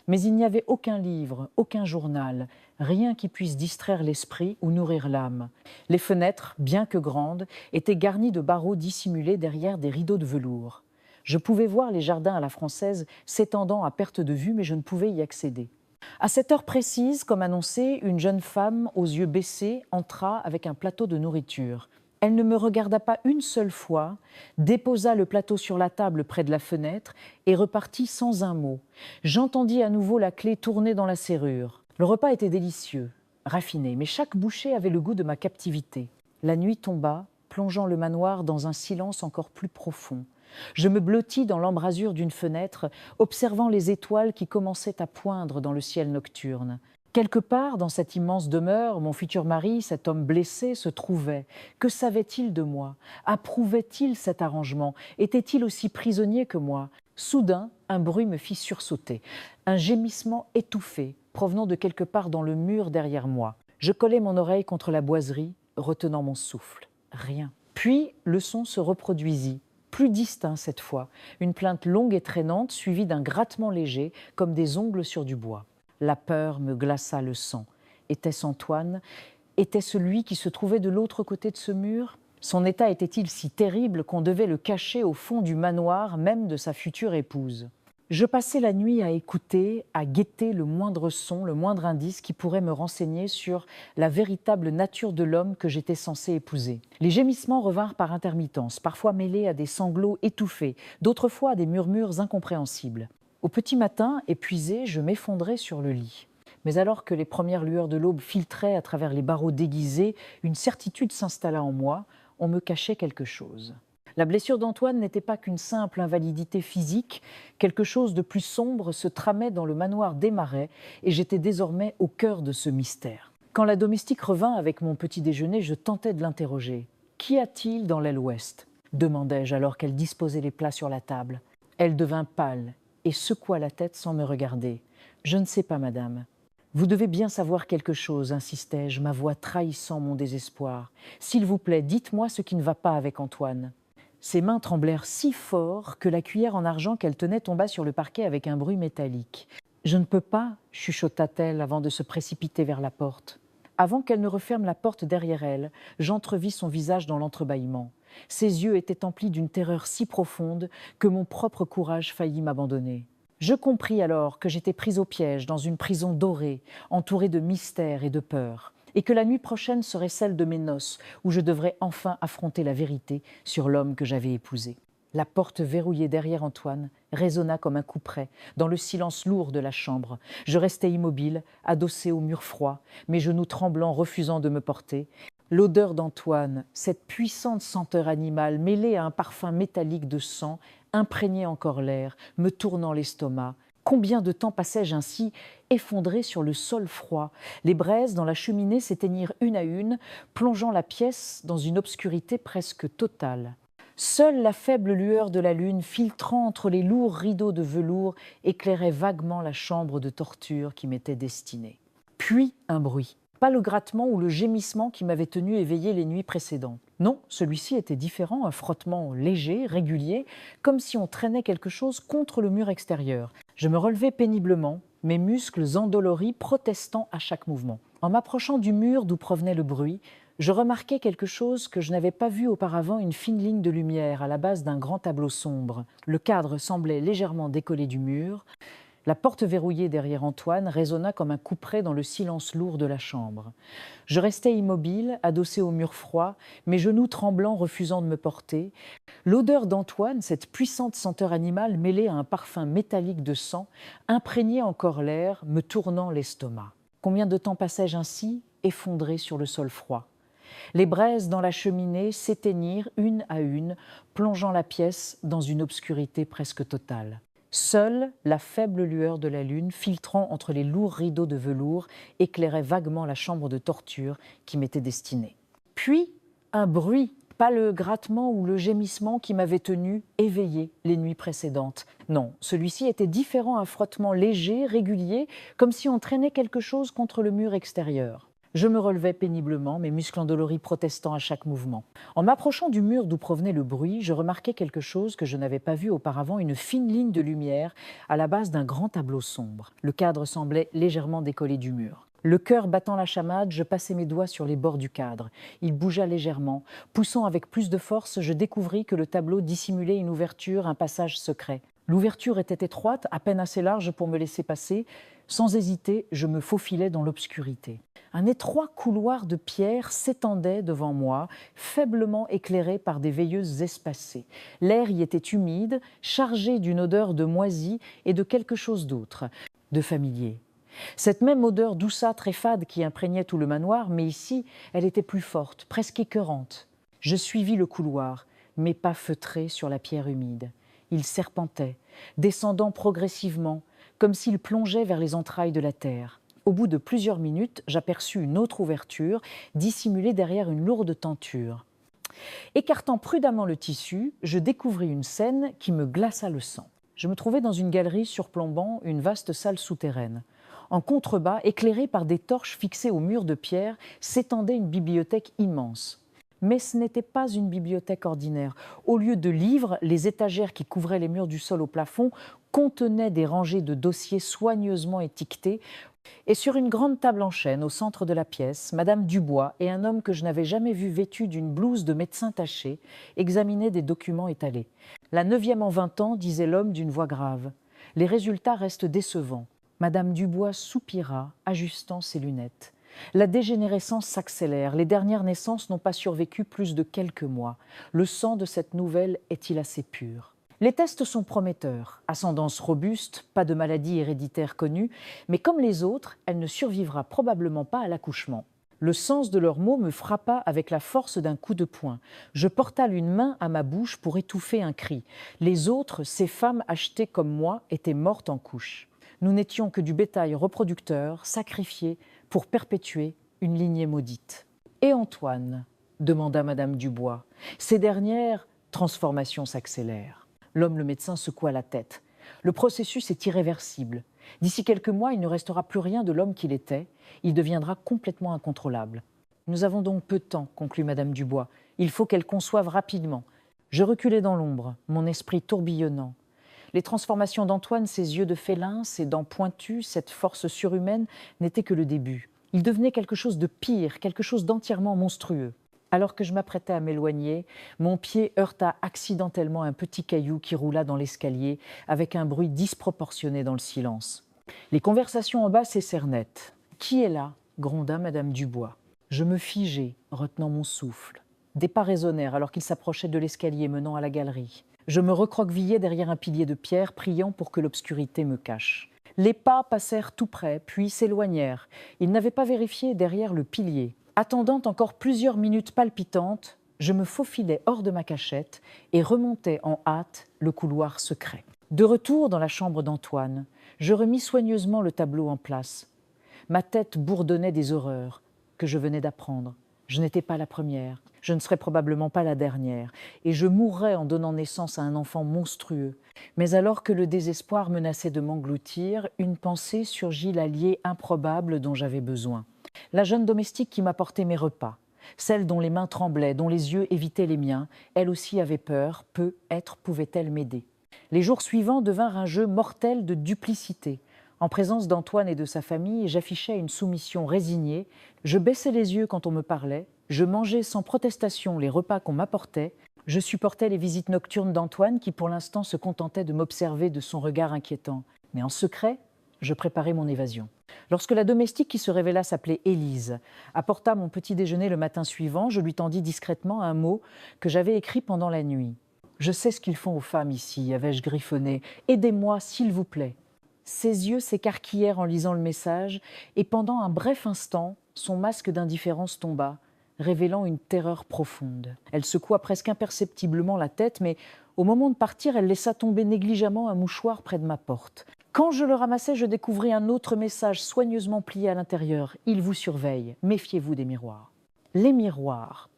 Mais il n'y avait aucun livre, aucun journal, rien qui puisse distraire l'esprit ou nourrir l'âme. Les fenêtres, bien que grandes, étaient garnies de barreaux dissimulés derrière des rideaux de velours. Je pouvais voir les jardins à la française s'étendant à perte de vue, mais je ne pouvais y accéder. À cette heure précise, comme annoncé, une jeune femme aux yeux baissés entra avec un plateau de nourriture. Elle ne me regarda pas une seule fois, déposa le plateau sur la table près de la fenêtre et repartit sans un mot. J'entendis à nouveau la clé tourner dans la serrure. Le repas était délicieux, raffiné, mais chaque bouchée avait le goût de ma captivité. La nuit tomba, plongeant le manoir dans un silence encore plus profond. Je me blottis dans l'embrasure d'une fenêtre, observant les étoiles qui commençaient à poindre dans le ciel nocturne. Quelque part dans cette immense demeure, mon futur mari, cet homme blessé, se trouvait. Que savait-il de moi? Approuvait-il cet arrangement? Était-il aussi prisonnier que moi? Soudain, un bruit me fit sursauter. Un gémissement étouffé, provenant de quelque part dans le mur derrière moi. Je collai mon oreille contre la boiserie, retenant mon souffle. Rien. Puis le son se reproduisit. Plus distinct cette fois, une plainte longue et traînante suivie d'un grattement léger, comme des ongles sur du bois. La peur me glaça le sang. Était-ce Antoine? Était-ce lui qui se trouvait de l'autre côté de ce mur? Son état était-il si terrible qu'on devait le cacher au fond du manoir, même de sa future épouse? Je passais la nuit à écouter, à guetter le moindre son, le moindre indice qui pourrait me renseigner sur la véritable nature de l'homme que j'étais censée épouser. Les gémissements revinrent par intermittence, parfois mêlés à des sanglots étouffés, d'autres fois à des murmures incompréhensibles. Au petit matin, épuisé, je m'effondrais sur le lit. Mais alors que les premières lueurs de l'aube filtraient à travers les barreaux déguisés, une certitude s'installa en moi, on me cachait quelque chose. La blessure d'Antoine n'était pas qu'une simple invalidité physique, quelque chose de plus sombre se tramait dans le manoir des Marais et j'étais désormais au cœur de ce mystère. Quand la domestique revint avec mon petit déjeuner, je tentai de l'interroger. « Qu'y a-t-il dans l'aile ouest ?» demandai-je alors qu'elle disposait les plats sur la table. Elle devint pâle et secoua la tête sans me regarder. « Je ne sais pas, madame. » « Vous devez bien savoir quelque chose, insistai-je, ma voix trahissant mon désespoir. « S'il vous plaît, dites-moi ce qui ne va pas avec Antoine. » Ses mains tremblèrent si fort que la cuillère en argent qu'elle tenait tomba sur le parquet avec un bruit métallique. « Je ne peux pas, » chuchota-t-elle avant de se précipiter vers la porte. Avant qu'elle ne referme la porte derrière elle, j'entrevis son visage dans l'entrebâillement. Ses yeux étaient emplis d'une terreur si profonde que mon propre courage faillit m'abandonner. Je compris alors que j'étais prise au piège dans une prison dorée, entourée de mystères et de peurs, et que la nuit prochaine serait celle de mes noces, où je devrais enfin affronter la vérité sur l'homme que j'avais épousé. La porte verrouillée derrière Antoine résonna comme un couperet dans le silence lourd de la chambre. Je restai immobile, adossée au mur froid, mes genoux tremblants refusant de me porter. L'odeur d'Antoine, cette puissante senteur animale mêlée à un parfum métallique de sang, imprégnait encore l'air, me tournant l'estomac. Combien de temps passai-je ainsi, effondré sur le sol froid? Les braises dans la cheminée s'éteignirent une à une, plongeant la pièce dans une obscurité presque totale. Seule la faible lueur de la lune, filtrant entre les lourds rideaux de velours, éclairait vaguement la chambre de torture qui m'était destinée. Puis un bruit. Pas le grattement ou le gémissement qui m'avait tenu éveillé les nuits précédentes. Non, celui-ci était différent, un frottement léger, régulier, comme si on traînait quelque chose contre le mur extérieur. Je me relevai péniblement, mes muscles endoloris protestant à chaque mouvement. En m'approchant du mur d'où provenait le bruit, je remarquai quelque chose que je n'avais pas vu auparavant, une fine ligne de lumière à la base d'un grand tableau sombre. Le cadre semblait légèrement décollé du mur. La porte verrouillée derrière Antoine résonna comme un couperet dans le silence lourd de la chambre. Je restai immobile, adossé au mur froid, mes genoux tremblants refusant de me porter. L'odeur d'Antoine, cette puissante senteur animale mêlée à un parfum métallique de sang, imprégnait encore l'air, me tournant l'estomac. Combien de temps passai-je ainsi, effondré sur le sol froid? Les braises dans la cheminée s'éteignirent une à une, plongeant la pièce dans une obscurité presque totale. Seule la faible lueur de la lune, filtrant entre les lourds rideaux de velours, éclairait vaguement la chambre de torture qui m'était destinée. Puis un bruit, Pas le grattement ou le gémissement qui m'avait tenu éveillé les nuits précédentes. Non, celui-ci était différent, un frottement léger, régulier, comme si on traînait quelque chose contre le mur extérieur. Je me relevais péniblement, mes muscles endoloris protestant à chaque mouvement. En m'approchant du mur d'où provenait le bruit, je remarquai quelque chose que je n'avais pas vu auparavant, une fine ligne de lumière à la base d'un grand tableau sombre. Le cadre semblait légèrement décollé du mur. Le cœur battant la chamade, je passai mes doigts sur les bords du cadre. Il bougea légèrement. Poussant avec plus de force, je découvris que le tableau dissimulait une ouverture, un passage secret. L'ouverture était étroite, à peine assez large pour me laisser passer. Sans hésiter, je me faufilai dans l'obscurité. Un étroit couloir de pierre s'étendait devant moi, faiblement éclairé par des veilleuses espacées. L'air y était humide, chargé d'une odeur de moisi et de quelque chose d'autre, de familier. Cette même odeur douceâtre et fade qui imprégnait tout le manoir, mais ici, elle était plus forte, presque écœurante. Je suivis le couloir, mes pas feutrés sur la pierre humide. Il serpentait, descendant progressivement, comme s'il plongeait vers les entrailles de la terre. Au bout de plusieurs minutes, j'aperçus une autre ouverture, dissimulée derrière une lourde tenture. Écartant prudemment le tissu, je découvris une scène qui me glaça le sang. Je me trouvais dans une galerie surplombant une vaste salle souterraine. En contrebas, éclairée par des torches fixées au mur de pierre, s'étendait une bibliothèque immense. Mais ce n'était pas une bibliothèque ordinaire. Au lieu de livres, les étagères qui couvraient les murs du sol au plafond contenaient des rangées de dossiers soigneusement étiquetés. Et sur une grande table en chêne, au centre de la pièce, Madame Dubois et un homme que je n'avais jamais vu vêtu d'une blouse de médecin tachée examinaient des documents étalés. La 9e en 20 ans, disait l'homme d'une voix grave. Les résultats restent décevants. Madame Dubois soupira, ajustant ses lunettes. La dégénérescence s'accélère. Les dernières naissances n'ont pas survécu plus de quelques mois. Le sang de cette nouvelle est-il assez pur ? Les tests sont prometteurs. Ascendance robuste, pas de maladie héréditaire connue, mais comme les autres, elle ne survivra probablement pas à l'accouchement. Le sens de leurs mots me frappa avec la force d'un coup de poing. Je porta une main à ma bouche pour étouffer un cri. Les autres, ces femmes achetées comme moi, étaient mortes en couches. Nous n'étions que du bétail reproducteur, sacrifié pour perpétuer une lignée maudite. « Et Antoine ?» demanda Madame Dubois. Ces dernières transformations s'accélèrent. L'homme le médecin secoua la tête. Le processus est irréversible. D'ici quelques mois, il ne restera plus rien de l'homme qu'il était. Il deviendra complètement incontrôlable. Nous avons donc peu de temps, conclut Madame Dubois. Il faut qu'elle conçoive rapidement. Je reculai dans l'ombre, mon esprit tourbillonnant. Les transformations d'Antoine, ses yeux de félin, ses dents pointues, cette force surhumaine, n'étaient que le début. Il devenait quelque chose de pire, quelque chose d'entièrement monstrueux. Alors que je m'apprêtais à m'éloigner, mon pied heurta accidentellement un petit caillou qui roula dans l'escalier avec un bruit disproportionné dans le silence. Les conversations en bas cessèrent net. « Qui est là ?» gronda Madame Dubois. Je me figeai, retenant mon souffle. Des pas résonnèrent alors qu'il s'approchait de l'escalier menant à la galerie. Je me recroquevillai derrière un pilier de pierre, priant pour que l'obscurité me cache. Les pas passèrent tout près, puis s'éloignèrent. Ils n'avaient pas vérifié derrière le pilier. Attendant encore plusieurs minutes palpitantes, je me faufilai hors de ma cachette et remontai en hâte le couloir secret. De retour dans la chambre d'Antoine, je remis soigneusement le tableau en place. Ma tête bourdonnait des horreurs que je venais d'apprendre. Je n'étais pas la première, je ne serais probablement pas la dernière, et je mourrais en donnant naissance à un enfant monstrueux. Mais alors que le désespoir menaçait de m'engloutir, une pensée surgit l'allié improbable dont j'avais besoin. La jeune domestique qui m'apportait mes repas, celle dont les mains tremblaient, dont les yeux évitaient les miens, elle aussi avait peur, peut-être pouvait-elle m'aider. Les jours suivants devinrent un jeu mortel de duplicité. En présence d'Antoine et de sa famille, j'affichais une soumission résignée, je baissais les yeux quand on me parlait, je mangeais sans protestation les repas qu'on m'apportait, je supportais les visites nocturnes d'Antoine qui pour l'instant se contentait de m'observer de son regard inquiétant. Mais en secret, je préparais mon évasion. Lorsque la domestique qui se révéla s'appelait Élise apporta mon petit déjeuner le matin suivant, je lui tendis discrètement un mot que j'avais écrit pendant la nuit. « Je sais ce qu'ils font aux femmes ici », avais-je griffonné. « Aidez-moi, s'il vous plaît ». Ses yeux s'écarquillèrent en lisant le message et pendant un bref instant, son masque d'indifférence tomba, révélant une terreur profonde. Elle secoua presque imperceptiblement la tête, mais au moment de partir, elle laissa tomber négligemment un mouchoir près de ma porte. Quand je le ramassai, je découvris un autre message soigneusement plié à l'intérieur. « Il vous surveille, méfiez-vous des miroirs. » Les miroirs.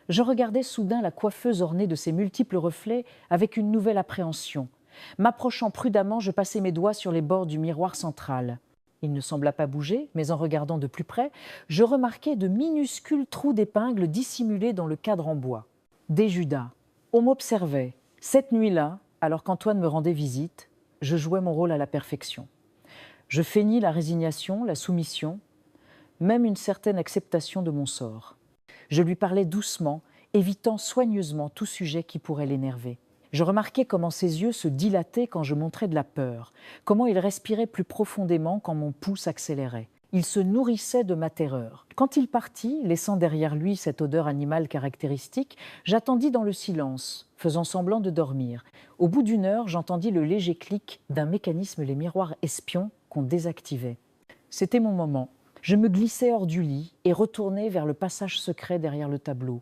Je regardais soudain la coiffeuse ornée de ses multiples reflets avec une nouvelle appréhension. M'approchant prudemment, je passai mes doigts sur les bords du miroir central. Il ne sembla pas bouger, mais en regardant de plus près, je remarquai de minuscules trous d'épingles dissimulés dans le cadre en bois. Des Judas. On m'observait. Cette nuit-là, alors qu'Antoine me rendait visite, je jouais mon rôle à la perfection. Je feignis la résignation, la soumission, même une certaine acceptation de mon sort. Je lui parlais doucement, évitant soigneusement tout sujet qui pourrait l'énerver. Je remarquais comment ses yeux se dilataient quand je montrais de la peur, comment il respirait plus profondément quand mon pouls s'accélérait. Il se nourrissait de ma terreur. Quand il partit, laissant derrière lui cette odeur animale caractéristique, j'attendis dans le silence, faisant semblant de dormir. Au bout d'une heure, j'entendis le léger clic d'un mécanisme les miroirs espions qu'on désactivait. C'était mon moment. Je me glissai hors du lit et retournai vers le passage secret derrière le tableau.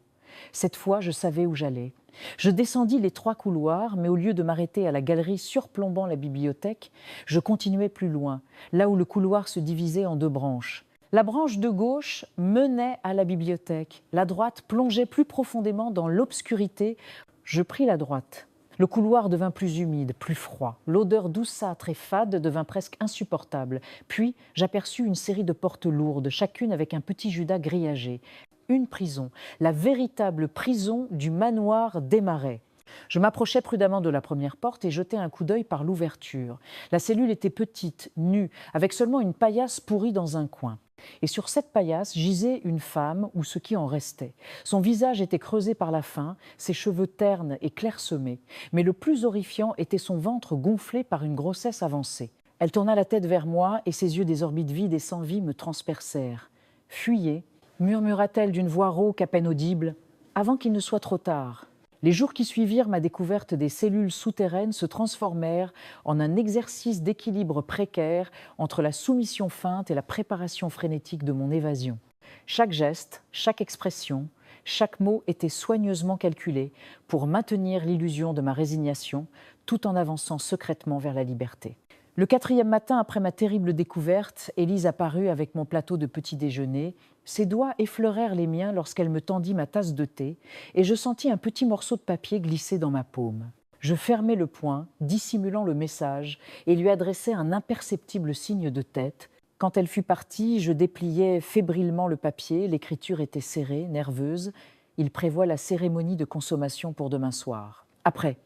Cette fois, je savais où j'allais. Je descendis les 3 couloirs, mais au lieu de m'arrêter à la galerie surplombant la bibliothèque, je continuai plus loin, là où le couloir se divisait en 2 branches. La branche de gauche menait à la bibliothèque. La droite plongeait plus profondément dans l'obscurité. Je pris la droite. Le couloir devint plus humide, plus froid. L'odeur douceâtre et fade devint presque insupportable. Puis, j'aperçus une série de portes lourdes, chacune avec un petit Judas grillagé. Une prison, la véritable prison du manoir des Marais. Je m'approchai prudemment de la première porte et jetai un coup d'œil par l'ouverture. La cellule était petite, nue, avec seulement une paillasse pourrie dans un coin. Et sur cette paillasse gisait une femme ou ce qui en restait. Son visage était creusé par la faim, ses cheveux ternes et clairsemés. Mais le plus horrifiant était son ventre gonflé par une grossesse avancée. Elle tourna la tête vers moi et ses yeux des orbites vides et sans vie me transpercèrent. « Fuyez !» murmura-t-elle d'une voix rauque à peine audible, avant qu'il ne soit trop tard. Les jours qui suivirent ma découverte des cellules souterraines se transformèrent en un exercice d'équilibre précaire entre la soumission feinte et la préparation frénétique de mon évasion. Chaque geste, chaque expression, chaque mot était soigneusement calculé pour maintenir l'illusion de ma résignation tout en avançant secrètement vers la liberté. Le 4e matin après ma terrible découverte, Élise apparut avec mon plateau de petit déjeuner. Ses doigts effleurèrent les miens lorsqu'elle me tendit ma tasse de thé et je sentis un petit morceau de papier glisser dans ma paume. Je fermai le poing, dissimulant le message, et lui adressai un imperceptible signe de tête. Quand elle fut partie, je dépliai fébrilement le papier, l'écriture était serrée, nerveuse. Il prévoit la cérémonie de consommation pour demain soir. Après.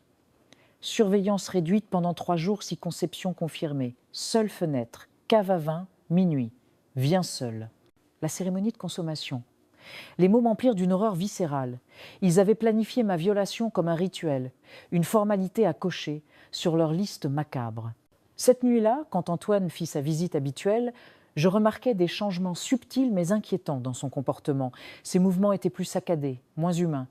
Surveillance réduite pendant 3 jours si conception confirmée. Seule fenêtre, cave à vin, minuit. Viens seul. La cérémonie de consommation. Les mots m'emplirent d'une horreur viscérale. Ils avaient planifié ma violation comme un rituel, une formalité à cocher sur leur liste macabre. Cette nuit-là, quand Antoine fit sa visite habituelle, je remarquai des changements subtils mais inquiétants dans son comportement. Ses mouvements étaient plus saccadés, moins humains.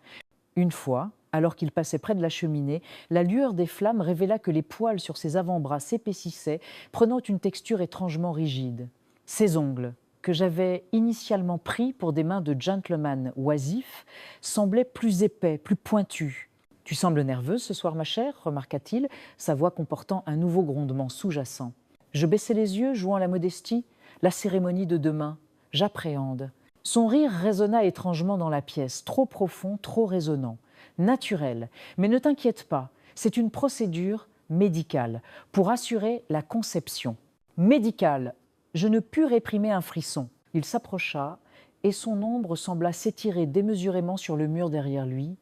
Une fois, alors qu'il passait près de la cheminée, la lueur des flammes révéla que les poils sur ses avant-bras s'épaississaient, prenant une texture étrangement rigide. Ses ongles, que j'avais initialement pris pour des mains de gentleman oisif, semblaient plus épais, plus pointus. « Tu sembles nerveuse ce soir, ma chère » remarqua-t-il, sa voix comportant un nouveau grondement sous-jacent. Je baissai les yeux, jouant la modestie. La cérémonie de demain, j'appréhende. Son rire résonna étrangement dans la pièce, trop profond, trop résonnant. Naturel, mais ne t'inquiète pas, c'est une procédure médicale pour assurer la conception. Médicale, je ne pus réprimer un frisson. Il s'approcha et son ombre sembla s'étirer démesurément sur le mur derrière lui.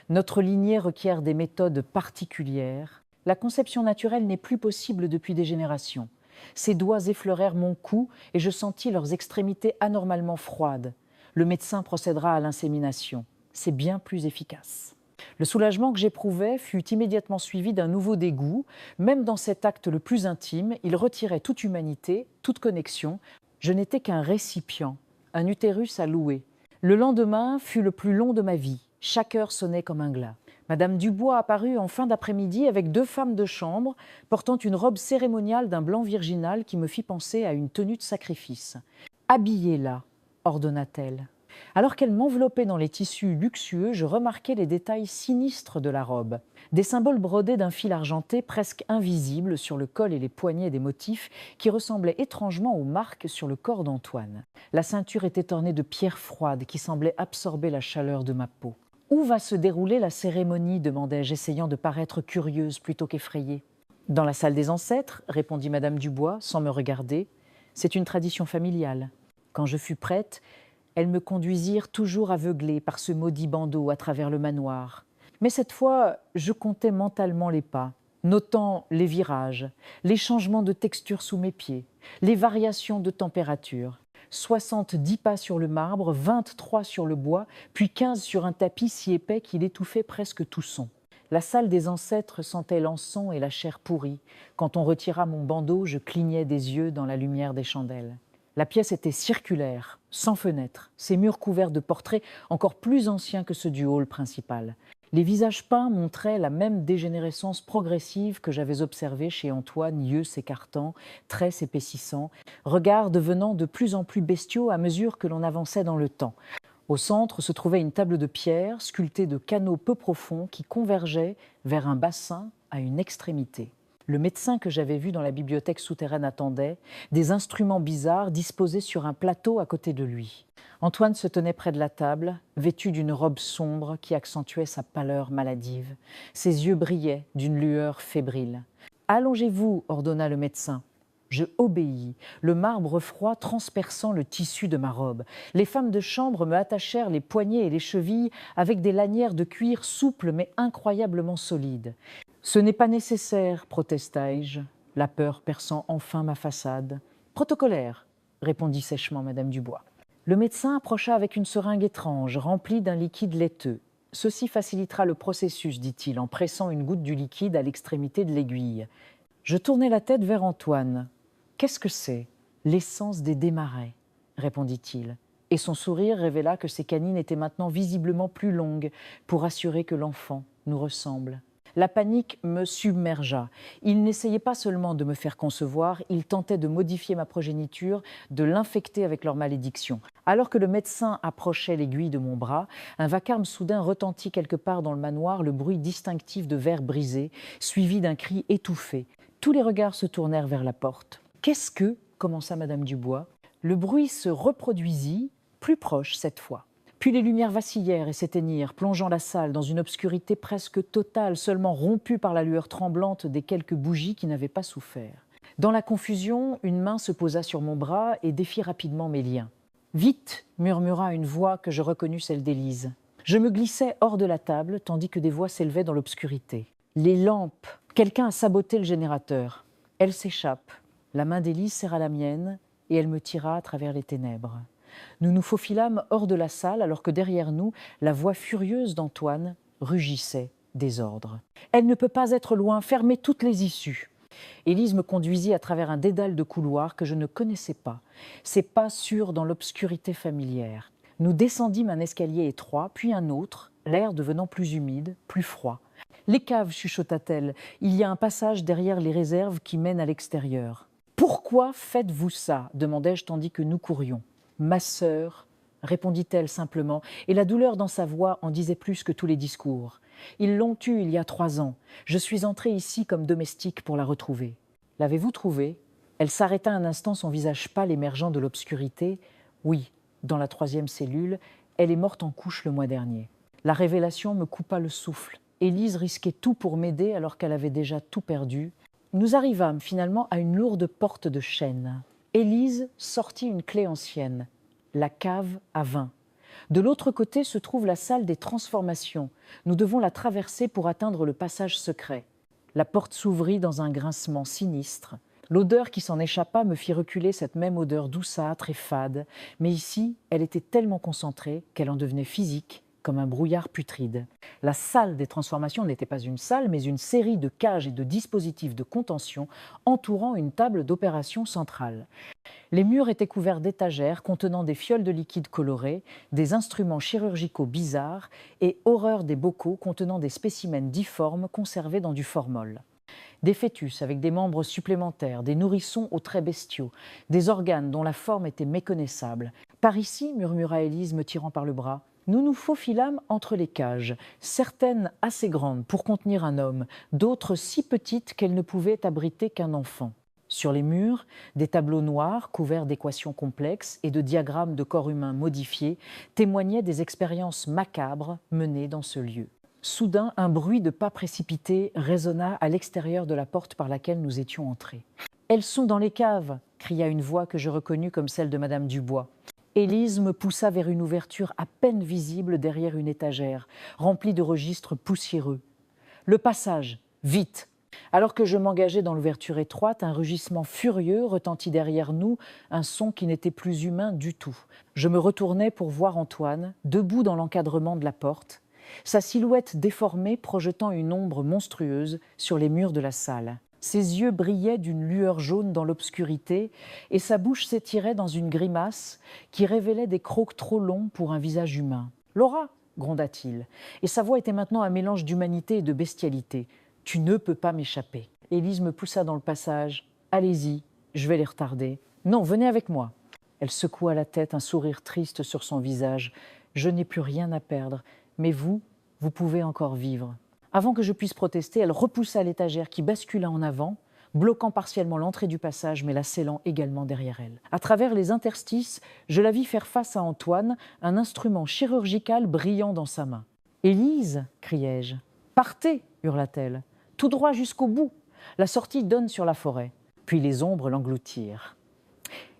Notre lignée requiert des méthodes particulières. La conception naturelle n'est plus possible depuis des générations. Ses doigts effleurèrent mon cou et je sentis leurs extrémités anormalement froides. Le médecin procédera à l'insémination. C'est bien plus efficace. Le soulagement que j'éprouvais fut immédiatement suivi d'un nouveau dégoût. Même dans cet acte le plus intime, il retirait toute humanité, toute connexion. Je n'étais qu'un récipient, un utérus à louer. Le lendemain fut le plus long de ma vie. Chaque heure sonnait comme un glas. Madame Dubois apparut en fin d'après-midi avec 2 femmes de chambre, portant une robe cérémoniale d'un blanc virginal qui me fit penser à une tenue de sacrifice. « Habillez-la » ordonna-t-elle. Alors qu'elle m'enveloppait dans les tissus luxueux, je remarquai les détails sinistres de la robe. Des symboles brodés d'un fil argenté presque invisible sur le col et les poignets des motifs qui ressemblaient étrangement aux marques sur le corps d'Antoine. La ceinture était ornée de pierres froides qui semblaient absorber la chaleur de ma peau. Où va se dérouler la cérémonie demandai-je, essayant de paraître curieuse plutôt qu'effrayée. Dans la salle des ancêtres, répondit Madame Dubois, sans me regarder. C'est une tradition familiale. Quand je fus prête, elles me conduisirent toujours aveuglée par ce maudit bandeau à travers le manoir. Mais cette fois, je comptais mentalement les pas, notant les virages, les changements de texture sous mes pieds, les variations de température. 70 pas sur le marbre, 23 sur le bois, puis 15 sur un tapis si épais qu'il étouffait presque tout son. La salle des ancêtres sentait l'encens et la chair pourrie. Quand on retira mon bandeau, je clignais des yeux dans la lumière des chandelles. La pièce était circulaire, sans fenêtre, ses murs couverts de portraits encore plus anciens que ceux du hall principal. Les visages peints montraient la même dégénérescence progressive que j'avais observée chez Antoine, yeux s'écartant, traits s'épaississant, regards devenant de plus en plus bestiaux à mesure que l'on avançait dans le temps. Au centre se trouvait une table de pierre sculptée de canaux peu profonds qui convergeaient vers un bassin à une extrémité. Le médecin que j'avais vu dans la bibliothèque souterraine attendait, des instruments bizarres disposés sur un plateau à côté de lui. Antoine se tenait près de la table, vêtu d'une robe sombre qui accentuait sa pâleur maladive. Ses yeux brillaient d'une lueur fébrile. « Allongez-vous » ordonna le médecin. Je obéis, le marbre froid transperçant le tissu de ma robe. Les femmes de chambre me attachèrent les poignets et les chevilles avec des lanières de cuir souples mais incroyablement solides. « Ce n'est pas nécessaire, protestai-je, la peur perçant enfin ma façade. « Protocolaire, répondit sèchement Madame Dubois. Le médecin approcha avec une seringue étrange, remplie d'un liquide laiteux. « Ceci facilitera le processus, dit-il, en pressant une goutte du liquide à l'extrémité de l'aiguille. » Je tournai la tête vers Antoine. « Qu'est-ce que c'est ?»« L'essence des démarrais, » répondit-il. Et son sourire révéla que ses canines étaient maintenant visiblement plus longues pour assurer que l'enfant nous ressemble. La panique me submergea. Il n'essayait pas seulement de me faire concevoir, il tentait de modifier ma progéniture, de l'infecter avec leur malédiction. Alors que le médecin approchait l'aiguille de mon bras, un vacarme soudain retentit quelque part dans le manoir, le bruit distinctif de verre brisé, suivi d'un cri étouffé. Tous les regards se tournèrent vers la porte. « Qu'est-ce que » commença Madame Dubois. Le bruit se reproduisit, plus proche cette fois. Puis les lumières vacillèrent et s'éteignirent, plongeant la salle dans une obscurité presque totale, seulement rompue par la lueur tremblante des quelques bougies qui n'avaient pas souffert. Dans la confusion, une main se posa sur mon bras et défit rapidement mes liens. « Vite !» murmura une voix que je reconnus celle d'Élise. Je me glissais hors de la table, tandis que des voix s'élevaient dans l'obscurité. « Les lampes ! Quelqu'un a saboté le générateur. » Elle s'échappe. La main d'Élise serra la mienne et elle me tira à travers les ténèbres. Nous nous faufilâmes hors de la salle alors que derrière nous, la voix furieuse d'Antoine rugissait des ordres. « Elle ne peut pas être loin, fermez toutes les issues !» Élise me conduisit à travers un dédale de couloirs que je ne connaissais pas, ses pas sûrs dans l'obscurité familière. Nous descendîmes un escalier étroit, puis un autre, l'air devenant plus humide, plus froid. « Les caves, chuchota-t-elle, il y a un passage derrière les réserves qui mène à l'extérieur. »« Pourquoi faites-vous ça ?» demandai-je tandis que nous courions. « Ma sœur, » répondit-elle simplement, et la douleur dans sa voix en disait plus que tous les discours. « Ils l'ont eue il y a 3 ans. Je suis entrée ici comme domestique pour la retrouver. »« L'avez-vous trouvée ?» Elle s'arrêta un instant, son visage pâle émergeant de l'obscurité. « Oui, dans la 3e cellule, elle est morte en couche le mois dernier. » La révélation me coupa le souffle. Élise risquait tout pour m'aider alors qu'elle avait déjà tout perdu. Nous arrivâmes finalement à une lourde porte de chêne. Élise sortit une clé ancienne, la cave à vin. De l'autre côté se trouve la salle des transformations. Nous devons la traverser pour atteindre le passage secret. La porte s'ouvrit dans un grincement sinistre. L'odeur qui s'en échappa me fit reculer cette même odeur douceâtre et fade, mais ici, elle était tellement concentrée qu'elle en devenait physique, comme un brouillard putride. La salle des transformations n'était pas une salle, mais une série de cages et de dispositifs de contention entourant une table d'opération centrale. Les murs étaient couverts d'étagères contenant des fioles de liquide colorés, des instruments chirurgicaux bizarres et, horreur des bocaux, contenant des spécimens difformes conservés dans du formol. Des fœtus avec des membres supplémentaires, des nourrissons aux traits bestiaux, des organes dont la forme était méconnaissable. « Par ici » murmura Élise, me tirant par le bras. Nous nous faufilâmes entre les cages, certaines assez grandes pour contenir un homme, d'autres si petites qu'elles ne pouvaient abriter qu'un enfant. Sur les murs, des tableaux noirs couverts d'équations complexes et de diagrammes de corps humains modifiés témoignaient des expériences macabres menées dans ce lieu. Soudain, un bruit de pas précipités résonna à l'extérieur de la porte par laquelle nous étions entrés. « Elles sont dans les caves !» cria une voix que je reconnus comme celle de Madame Dubois. Élise me poussa vers une ouverture à peine visible derrière une étagère, remplie de registres poussiéreux. « Le passage, vite !» Alors que je m'engageais dans l'ouverture étroite, un rugissement furieux retentit derrière nous, un son qui n'était plus humain du tout. Je me retournai pour voir Antoine, debout dans l'encadrement de la porte, sa silhouette déformée projetant une ombre monstrueuse sur les murs de la salle. Ses yeux brillaient d'une lueur jaune dans l'obscurité et sa bouche s'étirait dans une grimace qui révélait des crocs trop longs pour un visage humain. « Laura !» gronda-t-il, et sa voix était maintenant un mélange d'humanité et de bestialité. « Tu ne peux pas m'échapper. » Élise me poussa dans le passage. « Allez-y, je vais les retarder. »« Non, venez avec moi. » Elle secoua la tête, un sourire triste sur son visage. « Je n'ai plus rien à perdre, mais vous pouvez encore vivre. » Avant que je puisse protester, elle repoussa l'étagère qui bascula en avant, bloquant partiellement l'entrée du passage, mais la scellant également derrière elle. À travers les interstices, je la vis faire face à Antoine, un instrument chirurgical brillant dans sa main. « Élise !» criai-je. « Partez !» hurla-t-elle. « Tout droit jusqu'au bout. La sortie donne sur la forêt. » Puis les ombres l'engloutirent.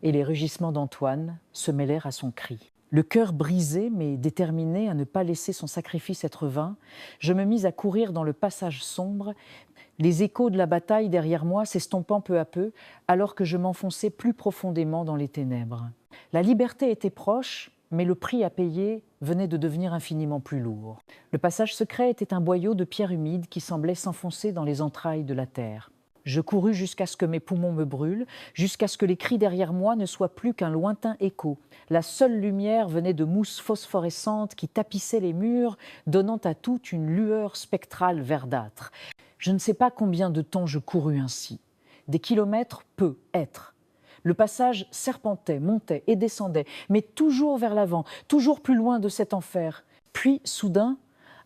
Et les rugissements d'Antoine se mêlèrent à son cri. Le cœur brisé, mais déterminé à ne pas laisser son sacrifice être vain, je me mis à courir dans le passage sombre, les échos de la bataille derrière moi s'estompant peu à peu, alors que je m'enfonçais plus profondément dans les ténèbres. La liberté était proche, mais le prix à payer venait de devenir infiniment plus lourd. Le passage secret était un boyau de pierre humide qui semblait s'enfoncer dans les entrailles de la terre. Je courus jusqu'à ce que mes poumons me brûlent, jusqu'à ce que les cris derrière moi ne soient plus qu'un lointain écho. La seule lumière venait de mousses phosphorescentes qui tapissaient les murs, donnant à tout une lueur spectrale verdâtre. Je ne sais pas combien de temps je courus ainsi. Des kilomètres, peu être. Le passage serpentait, montait et descendait, mais toujours vers l'avant, toujours plus loin de cet enfer. Puis, soudain,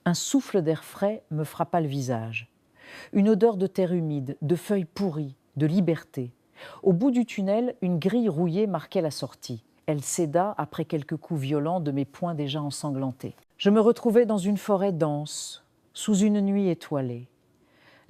un souffle d'air frais me frappa le visage. Une odeur de terre humide, de feuilles pourries, de liberté. Au bout du tunnel, une grille rouillée marquait la sortie. Elle céda après quelques coups violents de mes poings déjà ensanglantés. Je me retrouvais dans une forêt dense, sous une nuit étoilée.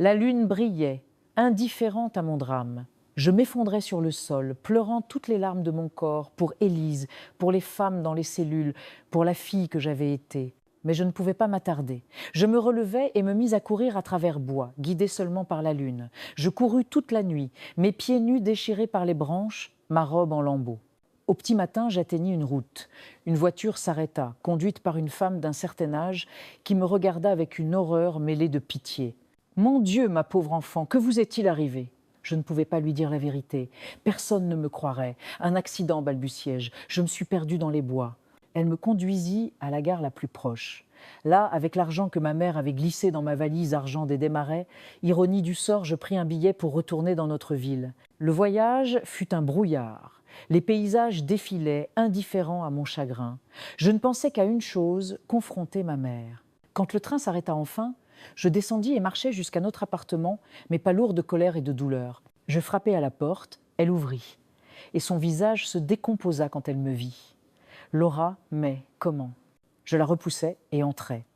La lune brillait, indifférente à mon drame. Je m'effondrais sur le sol, pleurant toutes les larmes de mon corps, pour Élise, pour les femmes dans les cellules, pour la fille que j'avais été. Mais je ne pouvais pas m'attarder. Je me relevai et me mis à courir à travers bois, guidé seulement par la lune. Je courus toute la nuit, mes pieds nus déchirés par les branches, ma robe en lambeaux. Au petit matin, j'atteignis une route. Une voiture s'arrêta, conduite par une femme d'un certain âge qui me regarda avec une horreur mêlée de pitié. « Mon Dieu, ma pauvre enfant, que vous est-il arrivé ?» Je ne pouvais pas lui dire la vérité. Personne ne me croirait. Un accident, balbutiai-je. Je me suis perdue dans les bois. Elle me conduisit à la gare la plus proche. Là, avec l'argent que ma mère avait glissé dans ma valise argent des Desmarais, ironie du sort, je pris un billet pour retourner dans notre ville. Le voyage fut un brouillard. Les paysages défilaient, indifférents à mon chagrin. Je ne pensais qu'à une chose, confronter ma mère. Quand le train s'arrêta enfin, je descendis et marchai jusqu'à notre appartement, mais pas lourd de colère et de douleur. Je frappai à la porte, elle ouvrit. Et son visage se décomposa quand elle me vit. Laura, mais comment ? Je la repoussai et entrai.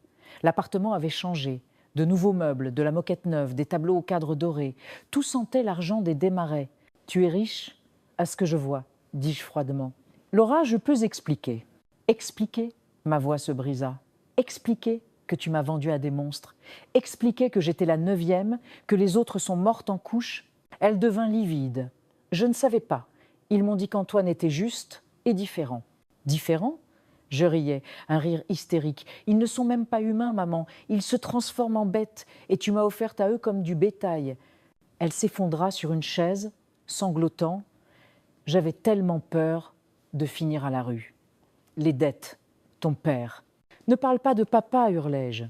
L'appartement avait changé. De nouveaux meubles, de la moquette neuve, des tableaux au cadre doré. Tout sentait l'argent des Desmarais. « Tu es riche ? À ce que je vois, » dis-je froidement. « Laura, je peux expliquer. » « Expliquer ?» Ma voix se brisa. « Expliquer que tu m'as vendue à des monstres. Expliquer que j'étais la 9e, que les autres sont mortes en couches. » Elle devint livide. Je ne savais pas. Ils m'ont dit qu'Antoine était juste et différent. Différent ? Je riais, un rire hystérique. Ils ne sont même pas humains, maman. Ils se transforment en bêtes et tu m'as offert à eux comme du bétail. Elle s'effondra sur une chaise, sanglotant. J'avais tellement peur de finir à la rue. Les dettes, ton père. Ne parle pas de papa, hurlai-je.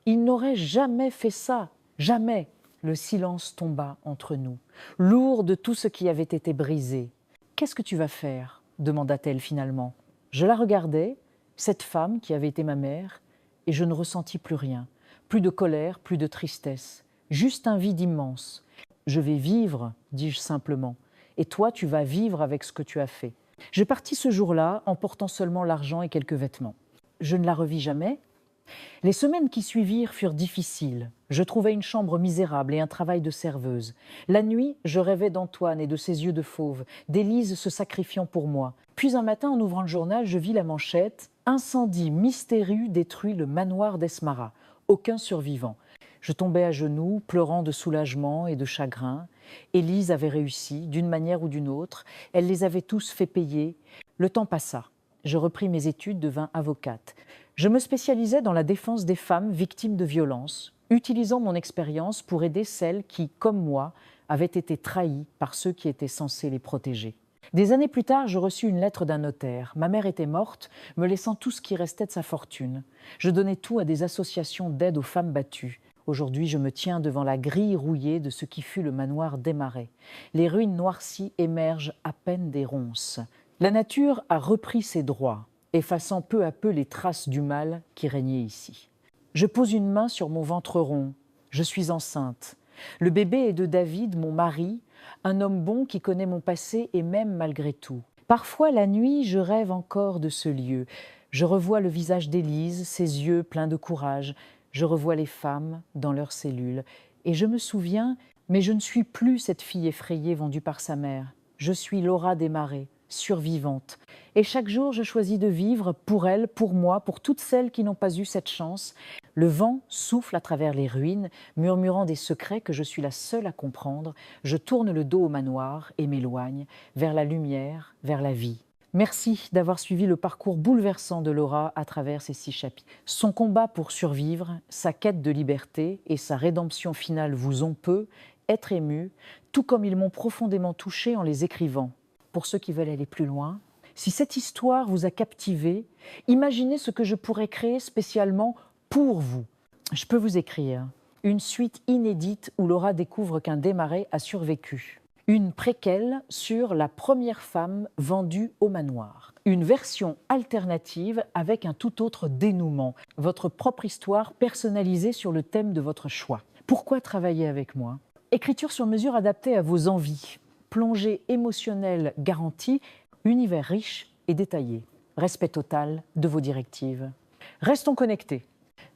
Il n'aurait jamais fait ça, jamais. Le silence tomba entre nous, lourd de tout ce qui avait été brisé. Qu'est-ce que tu vas faire ? Demanda-t-elle finalement. Je la regardais, cette femme qui avait été ma mère, et je ne ressentis plus rien. Plus de colère, plus de tristesse. Juste un vide immense. Je vais vivre, dis-je simplement, et toi tu vas vivre avec ce que tu as fait. Je partis ce jour-là en portant seulement l'argent et quelques vêtements. Je ne la revis jamais. Les semaines qui suivirent furent difficiles. Je trouvais une chambre misérable et un travail de serveuse. La nuit, je rêvais d'Antoine et de ses yeux de fauve, d'Élise se sacrifiant pour moi. Puis un matin, en ouvrant le journal, je vis la manchette « Incendie mystérieux détruit le manoir d'Esmara. Aucun survivant ». Je tombai à genoux, pleurant de soulagement et de chagrin. Élise avait réussi, d'une manière ou d'une autre. Elle les avait tous fait payer. Le temps passa. Je repris mes études, devins avocate. Je me spécialisais dans la défense des femmes victimes de violences, utilisant mon expérience pour aider celles qui, comme moi, avaient été trahies par ceux qui étaient censés les protéger. Des années plus tard, je reçus une lettre d'un notaire. Ma mère était morte, me laissant tout ce qui restait de sa fortune. Je donnais tout à des associations d'aide aux femmes battues. Aujourd'hui, je me tiens devant la grille rouillée de ce qui fut le manoir d'Aimarais. Les ruines noircies émergent à peine des ronces. La nature a repris ses droits, effaçant peu à peu les traces du mal qui régnait ici. Je pose une main sur mon ventre rond. Je suis enceinte. Le bébé est de David, mon mari, un homme bon qui connaît mon passé et m'aime malgré tout. Parfois, la nuit, je rêve encore de ce lieu. Je revois le visage d'Élise, ses yeux pleins de courage. Je revois les femmes dans leurs cellules. Et je me souviens, mais je ne suis plus cette fille effrayée vendue par sa mère. Je suis Laura Desmarais, survivante. Et chaque jour, je choisis de vivre pour elle, pour moi, pour toutes celles qui n'ont pas eu cette chance. Le vent souffle à travers les ruines, murmurant des secrets que je suis la seule à comprendre. Je tourne le dos au manoir et m'éloigne vers la lumière, vers la vie. Merci d'avoir suivi le parcours bouleversant de Laura à travers ces 6 chapitres. Son combat pour survivre, sa quête de liberté et sa rédemption finale vous ont peu être émus, tout comme ils m'ont profondément touchée en les écrivant. Pour ceux qui veulent aller plus loin, si cette histoire vous a captivé, imaginez ce que je pourrais créer spécialement pour vous. Je peux vous écrire une suite inédite où Laura découvre qu'un Desmarais a survécu. Une préquelle sur la première femme vendue au manoir. Une version alternative avec un tout autre dénouement. Votre propre histoire personnalisée sur le thème de votre choix. Pourquoi travailler avec moi ? Écriture sur mesure adaptée à vos envies. Plongée émotionnelle garantie, univers riche et détaillé. Respect total de vos directives. Restons connectés.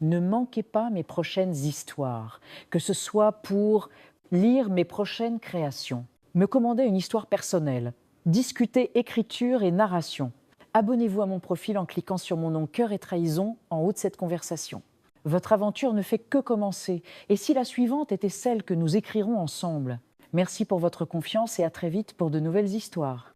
Ne manquez pas mes prochaines histoires, que ce soit pour lire mes prochaines créations, me commander une histoire personnelle, discuter écriture et narration. Abonnez-vous à mon profil en cliquant sur mon nom Cœur et Trahison en haut de cette conversation. Votre aventure ne fait que commencer, et si la suivante était celle que nous écrirons ensemble ? Merci pour votre confiance et à très vite pour de nouvelles histoires.